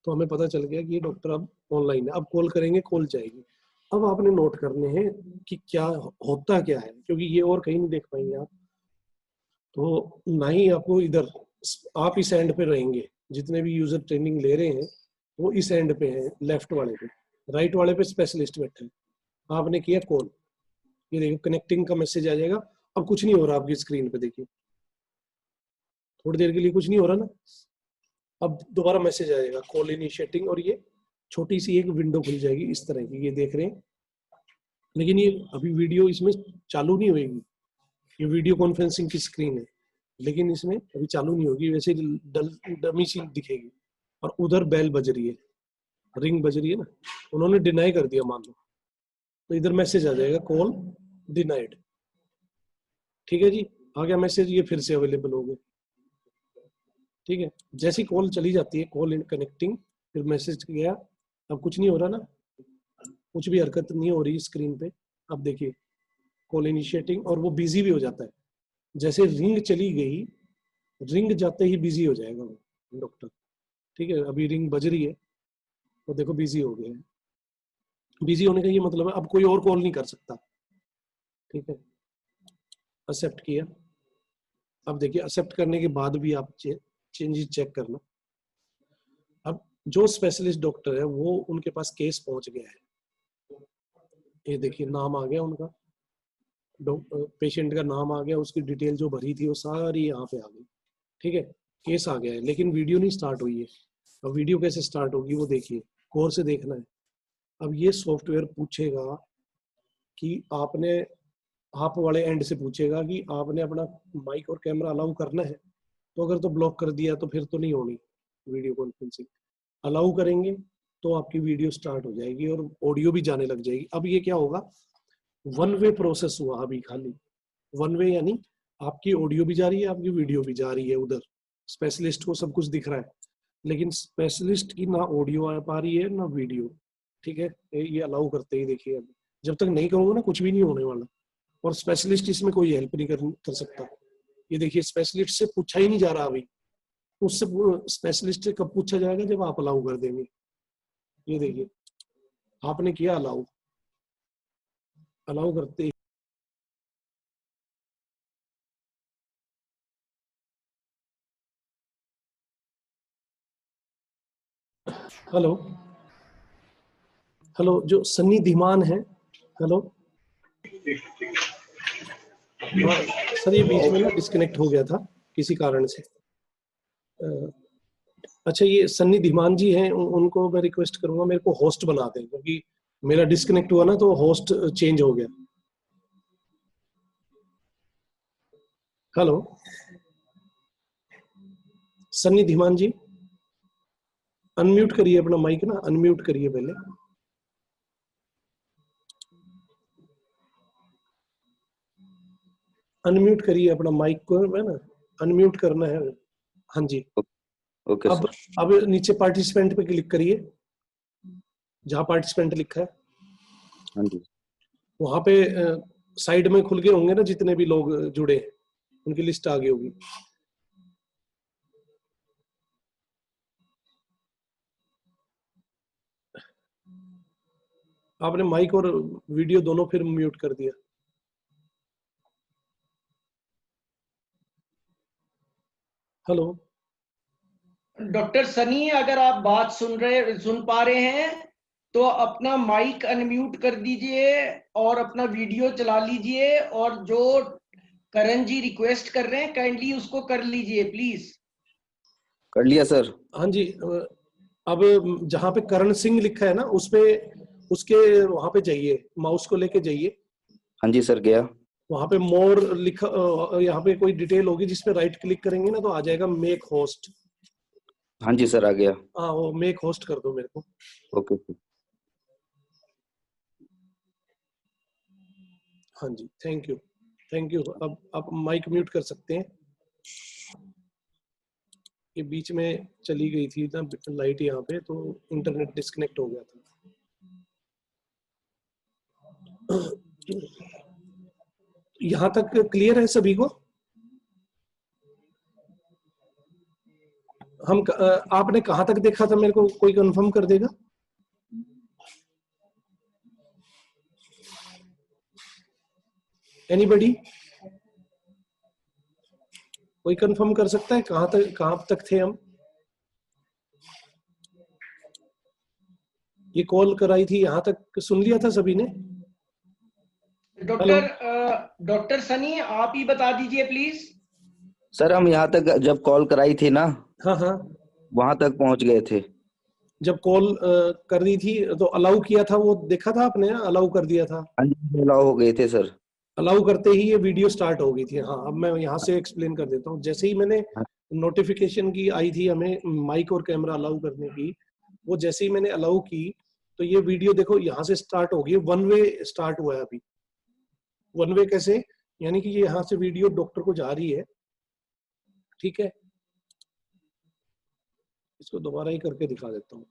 तो हमें पता चल गया कि ये डॉक्टर अब ऑनलाइन है। अब कॉल करेंगे, कॉल जाएगी। अब आपने नोट करने हैं कि क्या होता क्या है, क्योंकि ये और कहीं नहीं देख पाएंगे आप, तो ना ही आपको इधर, आप इस एंड पे रहेंगे, जितने भी यूजर ट्रेनिंग ले रहे हैं वो इस एंड पे हैं, लेफ्ट वाले पे। राइट वाले पे स्पेशलिस्ट बैठे हैं। आपने किया कॉल, ये देखो कनेक्टिंग का मैसेज आ जाएगा। अब कुछ नहीं हो रहा आपकी स्क्रीन पे, देखिए थोड़ी देर के लिए कुछ नहीं हो रहा ना, अब दोबारा मैसेज आ जाएगा कॉल इनिशिएटिंग, और ये छोटी सी एक विंडो खुल जाएगी इस तरह की, ये देख रहे हैं। लेकिन ये अभी वीडियो इसमें चालू नहीं होगी, ये वीडियो कॉन्फ्रेंसिंग की स्क्रीन है, लेकिन इसमें अभी चालू नहीं होगी, वैसे डमी सी दिखेगी। और उधर बेल बज रही है, रिंग बज रही है ना, उन्होंने डिनाई कर दिया मान लो, तो इधर मैसेज आ जाएगा कॉल डिनाइड। ठीक है जी, आ गया मैसेज, ये फिर से अवेलेबल हो गए। ठीक है, जैसी कॉल चली जाती है, कॉल इन कनेक्टिंग, फिर मैसेज गया। अब कुछ नहीं हो रहा ना, कुछ भी हरकत नहीं हो रही स्क्रीन पे। अब देखिए कॉल इनिशिएटिंग, और वो बिजी भी हो जाता है। जैसे रिंग चली गई, रिंग जाते ही बिजी हो जाएगा वो डॉक्टर। ठीक है, अभी रिंग बज रही है, वो देखो बिजी हो गए हैं। बिजी होने का ये मतलब है अब कोई और कॉल नहीं कर सकता, ठीक है। एक्सेप्ट किया। अब देखिए एक्सेप्ट करने के बाद भी आप चेंजेस चेक करना। अब जो स्पेशलिस्ट डॉक्टर है वो उनके पास केस पहुंच गया है, ये देखिए नाम आ गया उनका, पेशेंट का नाम आ गया, उसकी डिटेल जो भरी थी वो सारी यहाँ पे आ गई, ठीक है। केस आ गया है लेकिन वीडियो नहीं स्टार्ट हुई है। अब वीडियो कैसे स्टार्ट होगी वो देखिए, गौर से देखना है। अब ये सॉफ्टवेयर पूछेगा कि आपने, आप वाले एंड से पूछेगा कि आपने अपना माइक और कैमरा अलाउ करना है। तो अगर तो ब्लॉक कर दिया तो फिर तो नहीं होनी वीडियो कॉन्फ्रेंसिंग। अलाउ करेंगे तो आपकी वीडियो स्टार्ट हो जाएगी और ऑडियो भी जाने लग जाएगी। अब ये क्या होगा, वन वे प्रोसेस हुआ अभी खाली। वन वे यानी आपकी ऑडियो भी जा रही है, आपकी वीडियो भी जा रही है उधर। स्पेशलिस्ट को सब कुछ दिख रहा है लेकिन स्पेशलिस्ट की ना ऑडियो आ पा रही है ना वीडियो, ठीक है। ये अलाउ करते ही देखिए, अब जब तक नहीं करूंगा ना कुछ भी नहीं होने वाला। और स्पेशलिस्ट इसमें कोई हेल्प नहीं कर सकता। ये देखिए स्पेशलिस्ट से पूछा ही नहीं जा रहा अभी, उससे स्पेशलिस्ट से कब पूछा जाएगा, जब आप अलाउ कर देंगे। ये देखिए आपने किया अलाउ, अलाउ करते ही हेलो हेलो, जो सन्नी धीमान है, हेलो। हाँ सर, ये बीच में ना डिस्कनेक्ट हो गया था किसी कारण से। अच्छा, ये सन्नी धीमान जी हैं, उनको मैं रिक्वेस्ट करूंगा मेरे को होस्ट बना दें, क्योंकि मेरा डिस्कनेक्ट हुआ ना तो होस्ट चेंज हो गया। हेलो सन्नी धीमान जी, अनम्यूट करिए अपना माइक ना, अनम्यूट करिए पहले। अनम्यूट करिए अपना माइक को, है ना, अनम्यूट करना है। हाँ जी। ओके अब सर। अब नीचे पार्टिसिपेंट पे क्लिक करिए, जहाँ पार्टिसिपेंट लिखा है हाँ जी। वहां पे साइड में खुल गए होंगे ना, जितने भी लोग जुड़े हैं उनकी लिस्ट आ गई होगी। आपने माइक और वीडियो दोनों फिर म्यूट कर दिया। हेलो डॉक्टर सनी, अगर आप बात सुन पा रहे हैं तो अपना माइक अनम्यूट कर दीजिए और अपना वीडियो चला लीजिए, और जो करण जी रिक्वेस्ट कर रहे हैं काइंडली उसको कर लीजिए प्लीज। कर लिया सर। हाँ जी। अब जहाँ पे करण सिंह लिखा है ना, उस पे, उसके वहां पे जाइए, माउस को लेके जाइए। हाँ जी सर, गया। वहां पे मोर लिखा, यहाँ पे कोई डिटेल होगी जिस पे राइट क्लिक करेंगे ना तो आ जाएगा मेक होस्ट। हाँ जी सर, आ गया। हाँ, वो मेक होस्ट कर दो मेरे को। Okay sir. हाँ जी, थैंक यू, थैंक यू। अब आप माइक म्यूट कर सकते हैं। ये बीच में चली गई थी ना लाइट यहाँ पे, तो इंटरनेट डिस्कनेक्ट हो गया था। यहाँ तक क्लियर है सभी को? आपने कहाँ तक देखा था, मेरे को कोई कंफर्म कर देगा? एनीबडी कोई कंफर्म कर सकता है कहाँ तक थे हम? ये कॉल कराई थी, यहाँ तक सुन लिया था सभी ने? हेलो डॉक्टर सनी, आप ही बता दीजिए प्लीज। सर हम यहाँ तक जब कॉल कराई थी ना, हाँ हाँ। वहां तक पहुंच गए थे। जब कॉल कर दी थी तो अलाउ किया था, वो देखा था आपने? अलाउ कर दिया था? हाँ जी, अलाउ हो गए थे सर। अलाउ करते ही ये वीडियो स्टार्ट हो गई थी। हाँ, अब मैं यहाँ से एक्सप्लेन कर देता हूँ। जैसे ही मैंने हाँ नोटिफिकेशन की आई थी हमें माइक और कैमरा अलाउ करने की, वो जैसे ही मैंने अलाउ की तो ये वीडियो देखो यहाँ से स्टार्ट हो गई, वन वे स्टार्ट हुआ है अभी। वन वे कैसे, यानी कि ये यहाँ से वीडियो डॉक्टर को जा रही है, ठीक है। इसको दोबारा ही करके दिखा देता हूँ।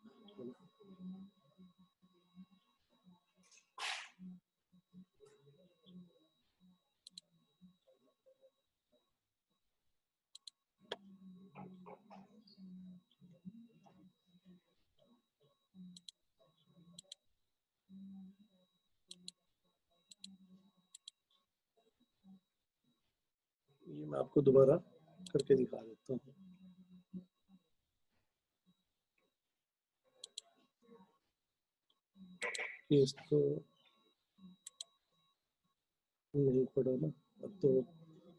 मैं आपको दोबारा करके दिखा देता हूँ। केस तो नहीं पड़ा ना, अब तो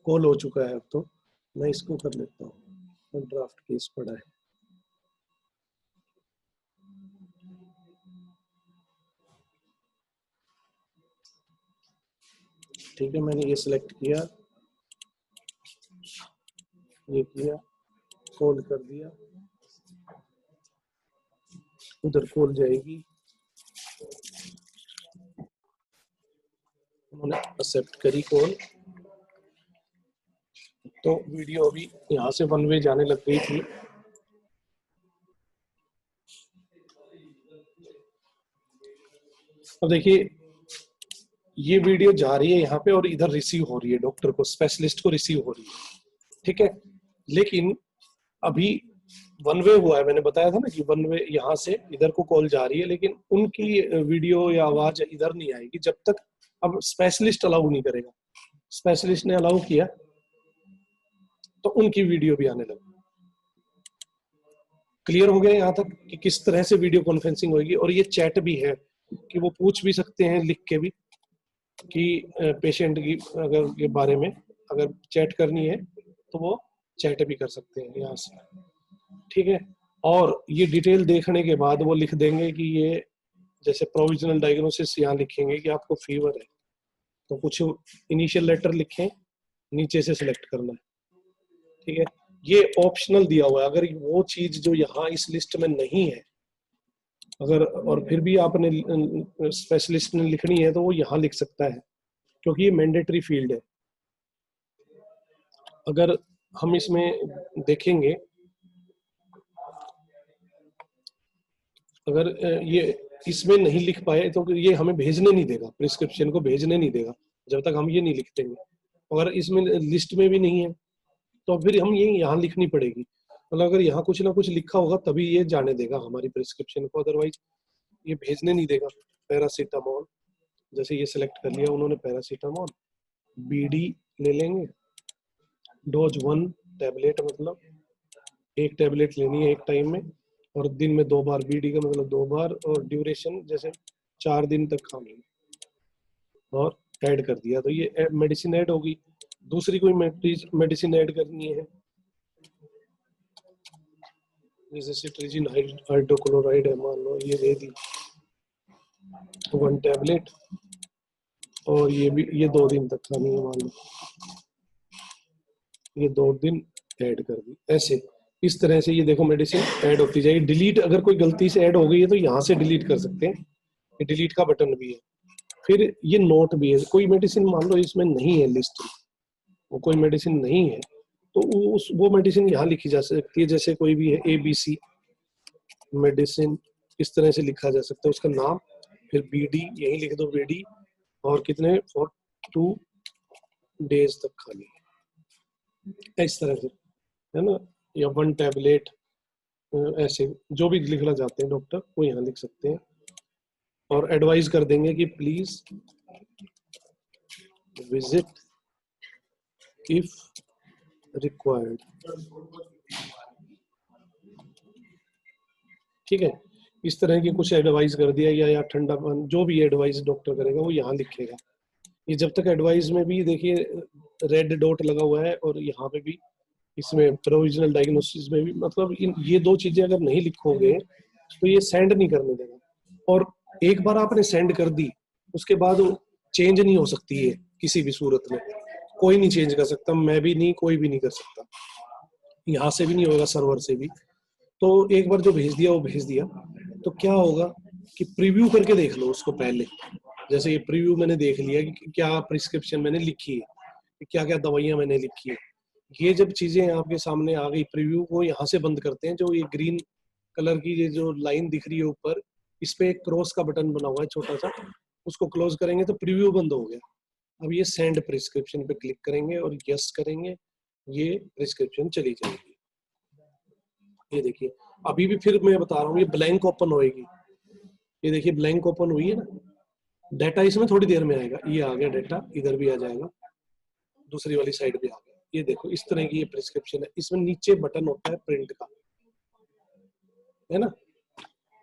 कॉल हो चुका है, अब तो मैं इसको कर लेता हूँ। ड्राफ्ट केस पड़ा है। ठीक है, मैंने ये सिलेक्ट किया, ये किया, कॉल कर दिया, उधर कॉल जाएगी, उन्होंने एक्सेप्ट करी कॉल, तो वीडियो अभी यहाँ से वन वे जाने लग गई थी। अब देखिए ये वीडियो जा रही है यहाँ पे और इधर रिसीव हो रही है, डॉक्टर को, स्पेशलिस्ट को रिसीव हो रही है, ठीक है। लेकिन अभी वन वे हुआ है, मैंने बताया था ना कि वन वे यहाँ से इधर को कॉल जा रही है, लेकिन उनकी वीडियो या आवाज इधर नहीं आएगी जब तक, अब स्पेशलिस्ट अलाउ नहीं करेगा। स्पेशलिस्ट ने अलाउ किया तो उनकी वीडियो भी आने लगी। क्लियर हो गया यहाँ तक कि किस तरह से वीडियो कॉन्फ्रेंसिंग होगी। और ये चैट भी है कि वो पूछ भी सकते हैं लिख के भी कि पेशेंट की अगर के बारे में अगर चैट करनी है तो वो चैट भी कर सकते हैं यहाँ से, ठीक है। और ये डिटेल देखने के बाद वो लिख देंगे कि ये जैसे प्रोविजनल डायग्नोसिस यहाँ लिखेंगे कि आपको फीवर है, तो कुछ इनिशियल लेटर लिखें, नीचे से सिलेक्ट करना है, ठीक है। ये ऑप्शनल दिया हुआ है, अगर वो चीज जो यहाँ इस लिस्ट में नहीं है अगर और फिर भी आपने स्पेशलिस्ट ने लिखनी है तो वो यहाँ लिख सकता है, क्योंकि ये मैंडेटरी फील्ड है। अगर हम इसमें देखेंगे, अगर ये इसमें नहीं लिख पाए तो ये हमें भेजने नहीं देगा, प्रिस्क्रिप्शन को भेजने नहीं देगा जब तक हम ये नहीं लिखते हैं। अगर इसमें लिस्ट में भी नहीं है तो फिर हम ये यहाँ लिखनी पड़ेगी, मतलब अगर यहाँ कुछ ना कुछ लिखा होगा तभी ये जाने देगा हमारी प्रिस्क्रिप्शन को, अदरवाइज ये भेजने नहीं देगा। पैरासीटामोल, जैसे ये सिलेक्ट कर लिया उन्होंने पैरासीटामोल, बीडी ले लेंगे, डोज 1 टैबलेट, मतलब एक टैबलेट लेनी है एक टाइम में, और दिन में 2 बार, बीडी का मतलब 2 बार, और ड्यूरेशन जैसे 4 दिन तक खानी, और ऐड कर दिया तो ये मेडिसिन ऐड होगी। दूसरी कोई मेडिसिन ऐड करनी है जैसे सिट्रिजिन हाइड्रोक्लोराइड है, मान लो ये दे दी 1 टैबलेट, और ये भी ये 2 दिन तक खानी है, मान लो ये 2 दिन ऐड कर दी। ऐसे इस तरह से ये देखो मेडिसिन ऐड होती जाएगी। डिलीट अगर कोई गलती से ऐड हो गई है तो यहाँ से डिलीट कर सकते हैं, ये डिलीट का बटन भी है। फिर ये नोट भी है, कोई मेडिसिन मान लो इसमें नहीं है लिस्ट, वो कोई मेडिसिन नहीं है तो वो मेडिसिन यहाँ लिखी जा सकती है, जैसे कोई भी है ABC मेडिसिन, इस तरह से लिखा जा सकता है उसका नाम, फिर BD यही लिख दो BD, और कितने फॉर 2 डेज तक खानी है, इस तरह से, है ना, या 1 टैबलेट, ऐसे जो भी लिखना चाहते हैं डॉक्टर वो यहाँ लिख सकते हैं। और एडवाइस कर देंगे कि प्लीज विजिट इफ रिक्वायर्ड, ठीक है। इस तरह की कुछ एडवाइस कर दिया, या ठंडा पानी, जो भी एडवाइस डॉक्टर करेगा वो यहाँ लिखेगा। ये जब तक एडवाइस में भी देखिए रेड डॉट लगा हुआ है, और यहाँ पे भी इसमें प्रोविजनल डायग्नोसिस में भी, मतलब ये 2 चीजें अगर नहीं लिखोगे तो ये सेंड नहीं करने देगा। और एक बार आपने सेंड कर दी उसके बाद चेंज नहीं हो सकती है किसी भी सूरत में, कोई नहीं चेंज कर सकता, मैं भी नहीं, कोई भी नहीं कर सकता, यहाँ से भी नहीं होगा, सर्वर से भी। तो एक बार जो भेज दिया वो भेज दिया, तो क्या होगा कि प्रीव्यू करके देख लो उसको पहले। जैसे ये प्रीव्यू मैंने देख लिया कि क्या प्रिस्क्रिप्शन मैंने लिखी है, क्या क्या दवाइयां मैंने लिखी है। ये जब चीजें आपके सामने आ गई, प्रीव्यू को यहाँ से बंद करते हैं। जो ये ग्रीन कलर की ये जो लाइन दिख रही है ऊपर, इस पे एक क्रॉस का बटन बना हुआ है छोटा सा, उसको क्लोज करेंगे तो प्रीव्यू बंद हो गया। अब ये सेंड प्रिस्क्रिप्शन पे क्लिक करेंगे और यस करेंगे, ये प्रिस्क्रिप्शन चली जाएगी। ये देखिए अभी भी फिर मैं बता रहा हूँ, ये ब्लैंक ओपन होएगी, ये देखिए ब्लैंक ओपन हुई है ना, डाटा इसमें थोड़ी देर में आएगा। ये आ गया डाटा, इधर भी आ जाएगा, दूसरी वाली साइड पे आ गया। ये देखो इस तरह की ये प्रिस्क्रिप्शन है, इसमें नीचे बटन होता है प्रिंट का, है ना,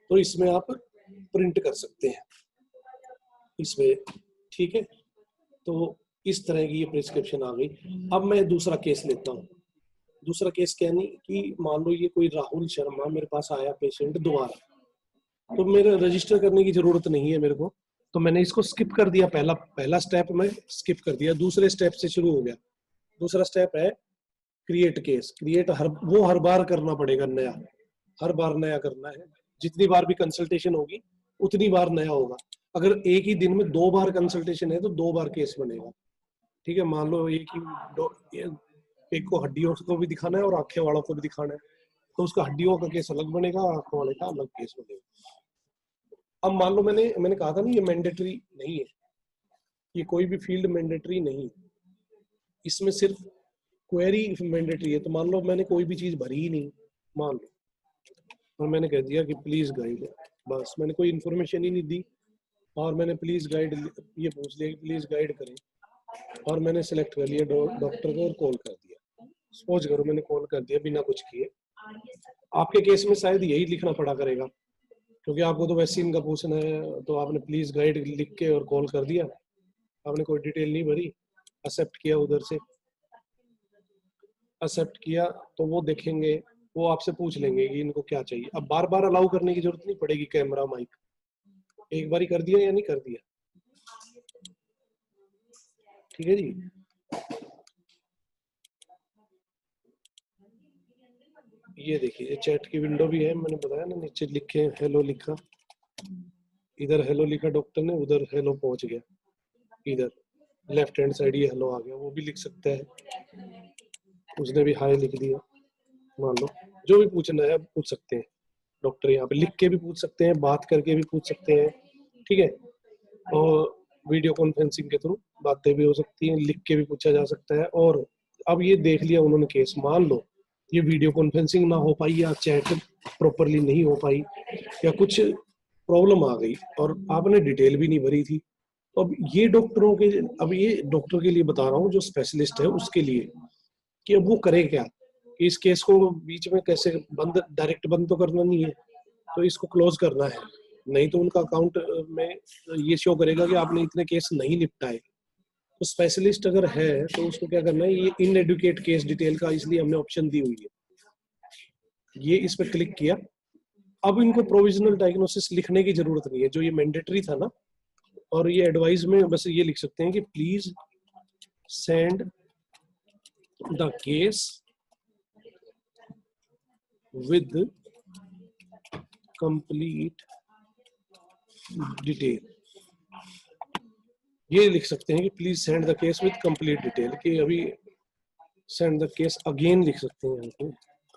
तो इसमें आप प्रिंट कर सकते हैं इसमें, ठीक है। तो इस तरह की ये प्रिस्क्रिप्शन आ गई। अब मैं दूसरा केस लेता हूँ। दूसरा केस क्या नहीं कि मान लो ये कोई राहुल शर्मा मेरे पास आया पेशेंट दोबारा, तो मेरे रजिस्टर करने की जरूरत नहीं है मेरे को, तो मैंने इसको स्किप कर दिया, पहला स्टेप मैं स्किप कर दिया, दूसरे स्टेप से शुरू हो गया। दूसरा स्टेप है क्रिएट केस। क्रिएट हर बार करना पड़ेगा नया, हर बार नया करना है, जितनी बार भी कंसल्टेशन होगी उतनी बार नया होगा। अगर एक ही दिन में 2 बार कंसल्टेशन है तो 2 बार केस बनेगा, ठीक है। मान लो एक को हड्डियों को भी दिखाना है और आंखें वालों को भी दिखाना है, तो उसका हड्डियों का केस अलग बनेगा, आंखों वाले का अलग केस बनेगा। अब मान लो मैंने कहा था ना ये मैंडेटरी नहीं है, ये कोई भी फील्ड मैंडेटरी नहीं है, इसमें सिर्फ क्वेरी मैंडेटरी है। तो मान लो मैंने कोई भी चीज भरी ही नहीं, मान लो, और मैंने कह दिया कि प्लीज गाइड, बस मैंने कोई इन्फॉर्मेशन ही नहीं दी, और मैंने प्लीज गाइड ये पूछ लिया कि प्लीज गाइड करें, और मैंने सेलेक्ट कर लिया डॉक्टर को और कॉल कर दिया। सपोज करो मैंने कॉल कर दिया बिना कुछ किए, आपके केस में शायद यही लिखना पड़ा करेगा, क्योंकि आपको तो वैक्सीन का पूछना है, तो आपने प्लीज गाइड लिख के और कॉल कर दिया, आपने कोई डिटेल नहीं भरी, एक्सेप्ट किया, उधर से एक्सेप्ट किया, तो वो देखेंगे, वो आपसे पूछ लेंगे कि इनको क्या चाहिए। अब बार बार अलाउ करने की जरूरत नहीं पड़ेगी, कैमरा माइक एक बार ही कर दिया या नहीं कर दिया, ठीक है जी। ये देखिए चैट की विंडो भी है, मैंने बताया ना नीचे लिखे हेलो लिखा, इधर हेलो लिखा डॉक्टर ने, उधर हेलो पहुंच गया, इधर लेफ्ट हैंड साइड ये हेलो आ गया, वो भी लिख सकता है, उसने भी हाय लिख दिया। मान लो जो भी पूछना है पूछ सकते हैं डॉक्टर, यहाँ पे लिख के भी पूछ सकते हैं, बात करके भी पूछ सकते हैं, ठीक है। और वीडियो कॉन्फ्रेंसिंग के थ्रू बातें भी हो सकती हैं, लिख के भी पूछा जा सकता है। और अब ये देख लिया उन्होंने केस, मान लो ये वीडियो कॉन्फ्रेंसिंग ना हो पाई, या चैट प्रॉपरली नहीं हो पाई, या कुछ प्रॉब्लम आ गई और आपने डिटेल भी नहीं भरी थी, तो अब ये डॉक्टरों के, अब ये डॉक्टर के लिए बता रहा हूँ जो स्पेशलिस्ट है उसके लिए, कि अब वो करे क्या, कि इस केस को बीच में कैसे बंद, डायरेक्ट बंद तो करना नहीं है, तो इसको क्लोज करना है, नहीं तो उनका अकाउंट में ये शो करेगा कि आपने इतने केस नहीं निपटाए। तो स्पेशलिस्ट अगर है तो उसको क्या करना है, ये इनएडुकेट केस डिटेल का, इसलिए हमने ऑप्शन दी हुई है, ये इस पर क्लिक किया। अब इनको प्रोविजनल डायग्नोसिस लिखने की जरूरत नहीं है, जो ये मैंडेटरी था ना, और ये एडवाइस में बस ये लिख सकते हैं कि please send the case with complete detail, ये लिख सकते हैं कि please send the case with complete detail, कि अभी सेंड द केस अगेन लिख सकते हैं यहाँ पे,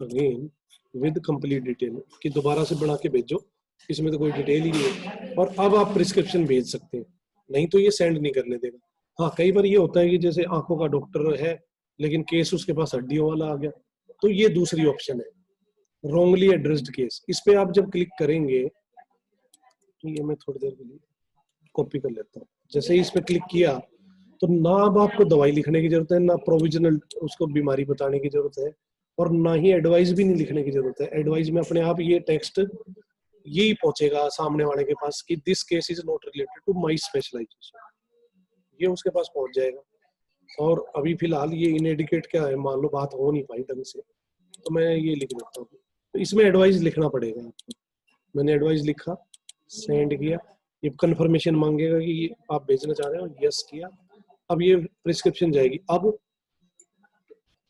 अगेन विद कंप्लीट डिटेल, कि दोबारा से बना के भेजो, इसमें तो कोई डिटेल ही नहीं है। और अब आप प्रिस्क्रिप्शन भेज सकते हैं, नहीं तो ये सेंड नहीं करने देगा। हाँ कई बार ये होता है कि जैसे आंखों का डॉक्टर है लेकिन केस उसके पास हड्डियों वाला आ गया, तो ये दूसरी ऑप्शन है रॉन्गली एड्रेस्ड केस। इस पे आप जब क्लिक करेंगे, ये मैं थोड़ी देर के लिए कॉपी कर लेता हूँ, जैसे ही इस पे क्लिक किया तो ना अब आपको दवाई लिखने की जरूरत है, ना प्रोविजनल उसको बीमारी बताने की जरूरत है, और ना ही एडवाइस भी नहीं लिखने की जरूरत है। एडवाइस में अपने आप ये टेक्स्ट यही पहुंचेगा सामने वाले के पास कि this case is not related to my specialisation, ये उसके पास पहुंच जाएगा। और अभी फिलहाल ये इनएडिकेट क्या है, मान लो बात हो नहीं पाई ढंग से, तो मैं ये लिख देता हूँ, तो इसमें एडवाइस लिखना पड़ेगा आपको। मैंने एडवाइस लिखा, सेंड किया, ये कंफर्मेशन मांगेगा कि ये आप भेजना चाह रहे हो, यस किया। अब ये प्रिस्क्रिप्शन जाएगी।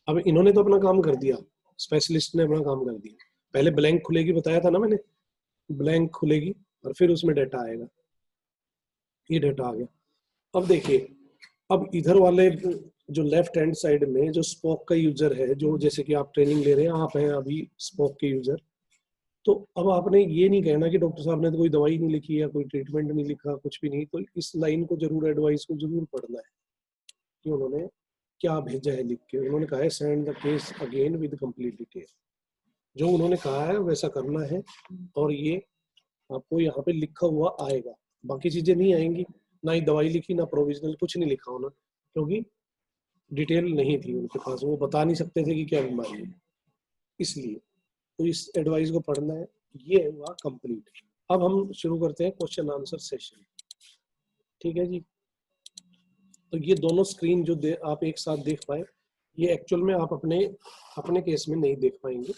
अब इन्होंने तो अपना काम कर दिया, स्पेशलिस्ट ने अपना काम कर दिया। पहले ब्लैंक खुलेगी, बताया था ना मैंने, ब्लैंक खुलेगी और फिर उसमें डाटा आएगा, ये डाटा आ गया। अब देखिए, अब इधर वाले जो लेफ्ट हैंड साइड में जो स्पोक का यूजर है, जो जैसे कि आप ट्रेनिंग ले रहे हैं, आप हैं अभी स्पोक के यूजर, तो अब आपने ये नहीं कहना कि डॉक्टर साहब ने तो कोई दवाई नहीं लिखी या कोई ट्रीटमेंट नहीं लिखा, कुछ भी नहीं। तो इस लाइन को जरूर, एडवाइस को जरूर पढ़ना है कि उन्होंने क्या भेजा है लिख के। उन्होंने कहा है send the case again with complete detail, जो उन्होंने कहा है वैसा करना है, और ये आपको यहाँ पे लिखा हुआ आएगा, बाकी चीजें नहीं आएंगी, ना ही दवाई लिखी, ना प्रोविजनल, कुछ नहीं लिखा होना, क्योंकि डिटेल नहीं थी उनके पास, वो बता नहीं सकते थे कि क्या बीमारी है, इसलिए तो इस एडवाइस को पढ़ना है। ये हुआ कंप्लीट। अब हम शुरू करते हैं क्वेश्चन आंसर सेशन। ठीक है जी। तो ये दोनों स्क्रीन जो आप एक साथ देख पाए, ये एक्चुअल में आप अपने केस में नहीं देख पाएंगे।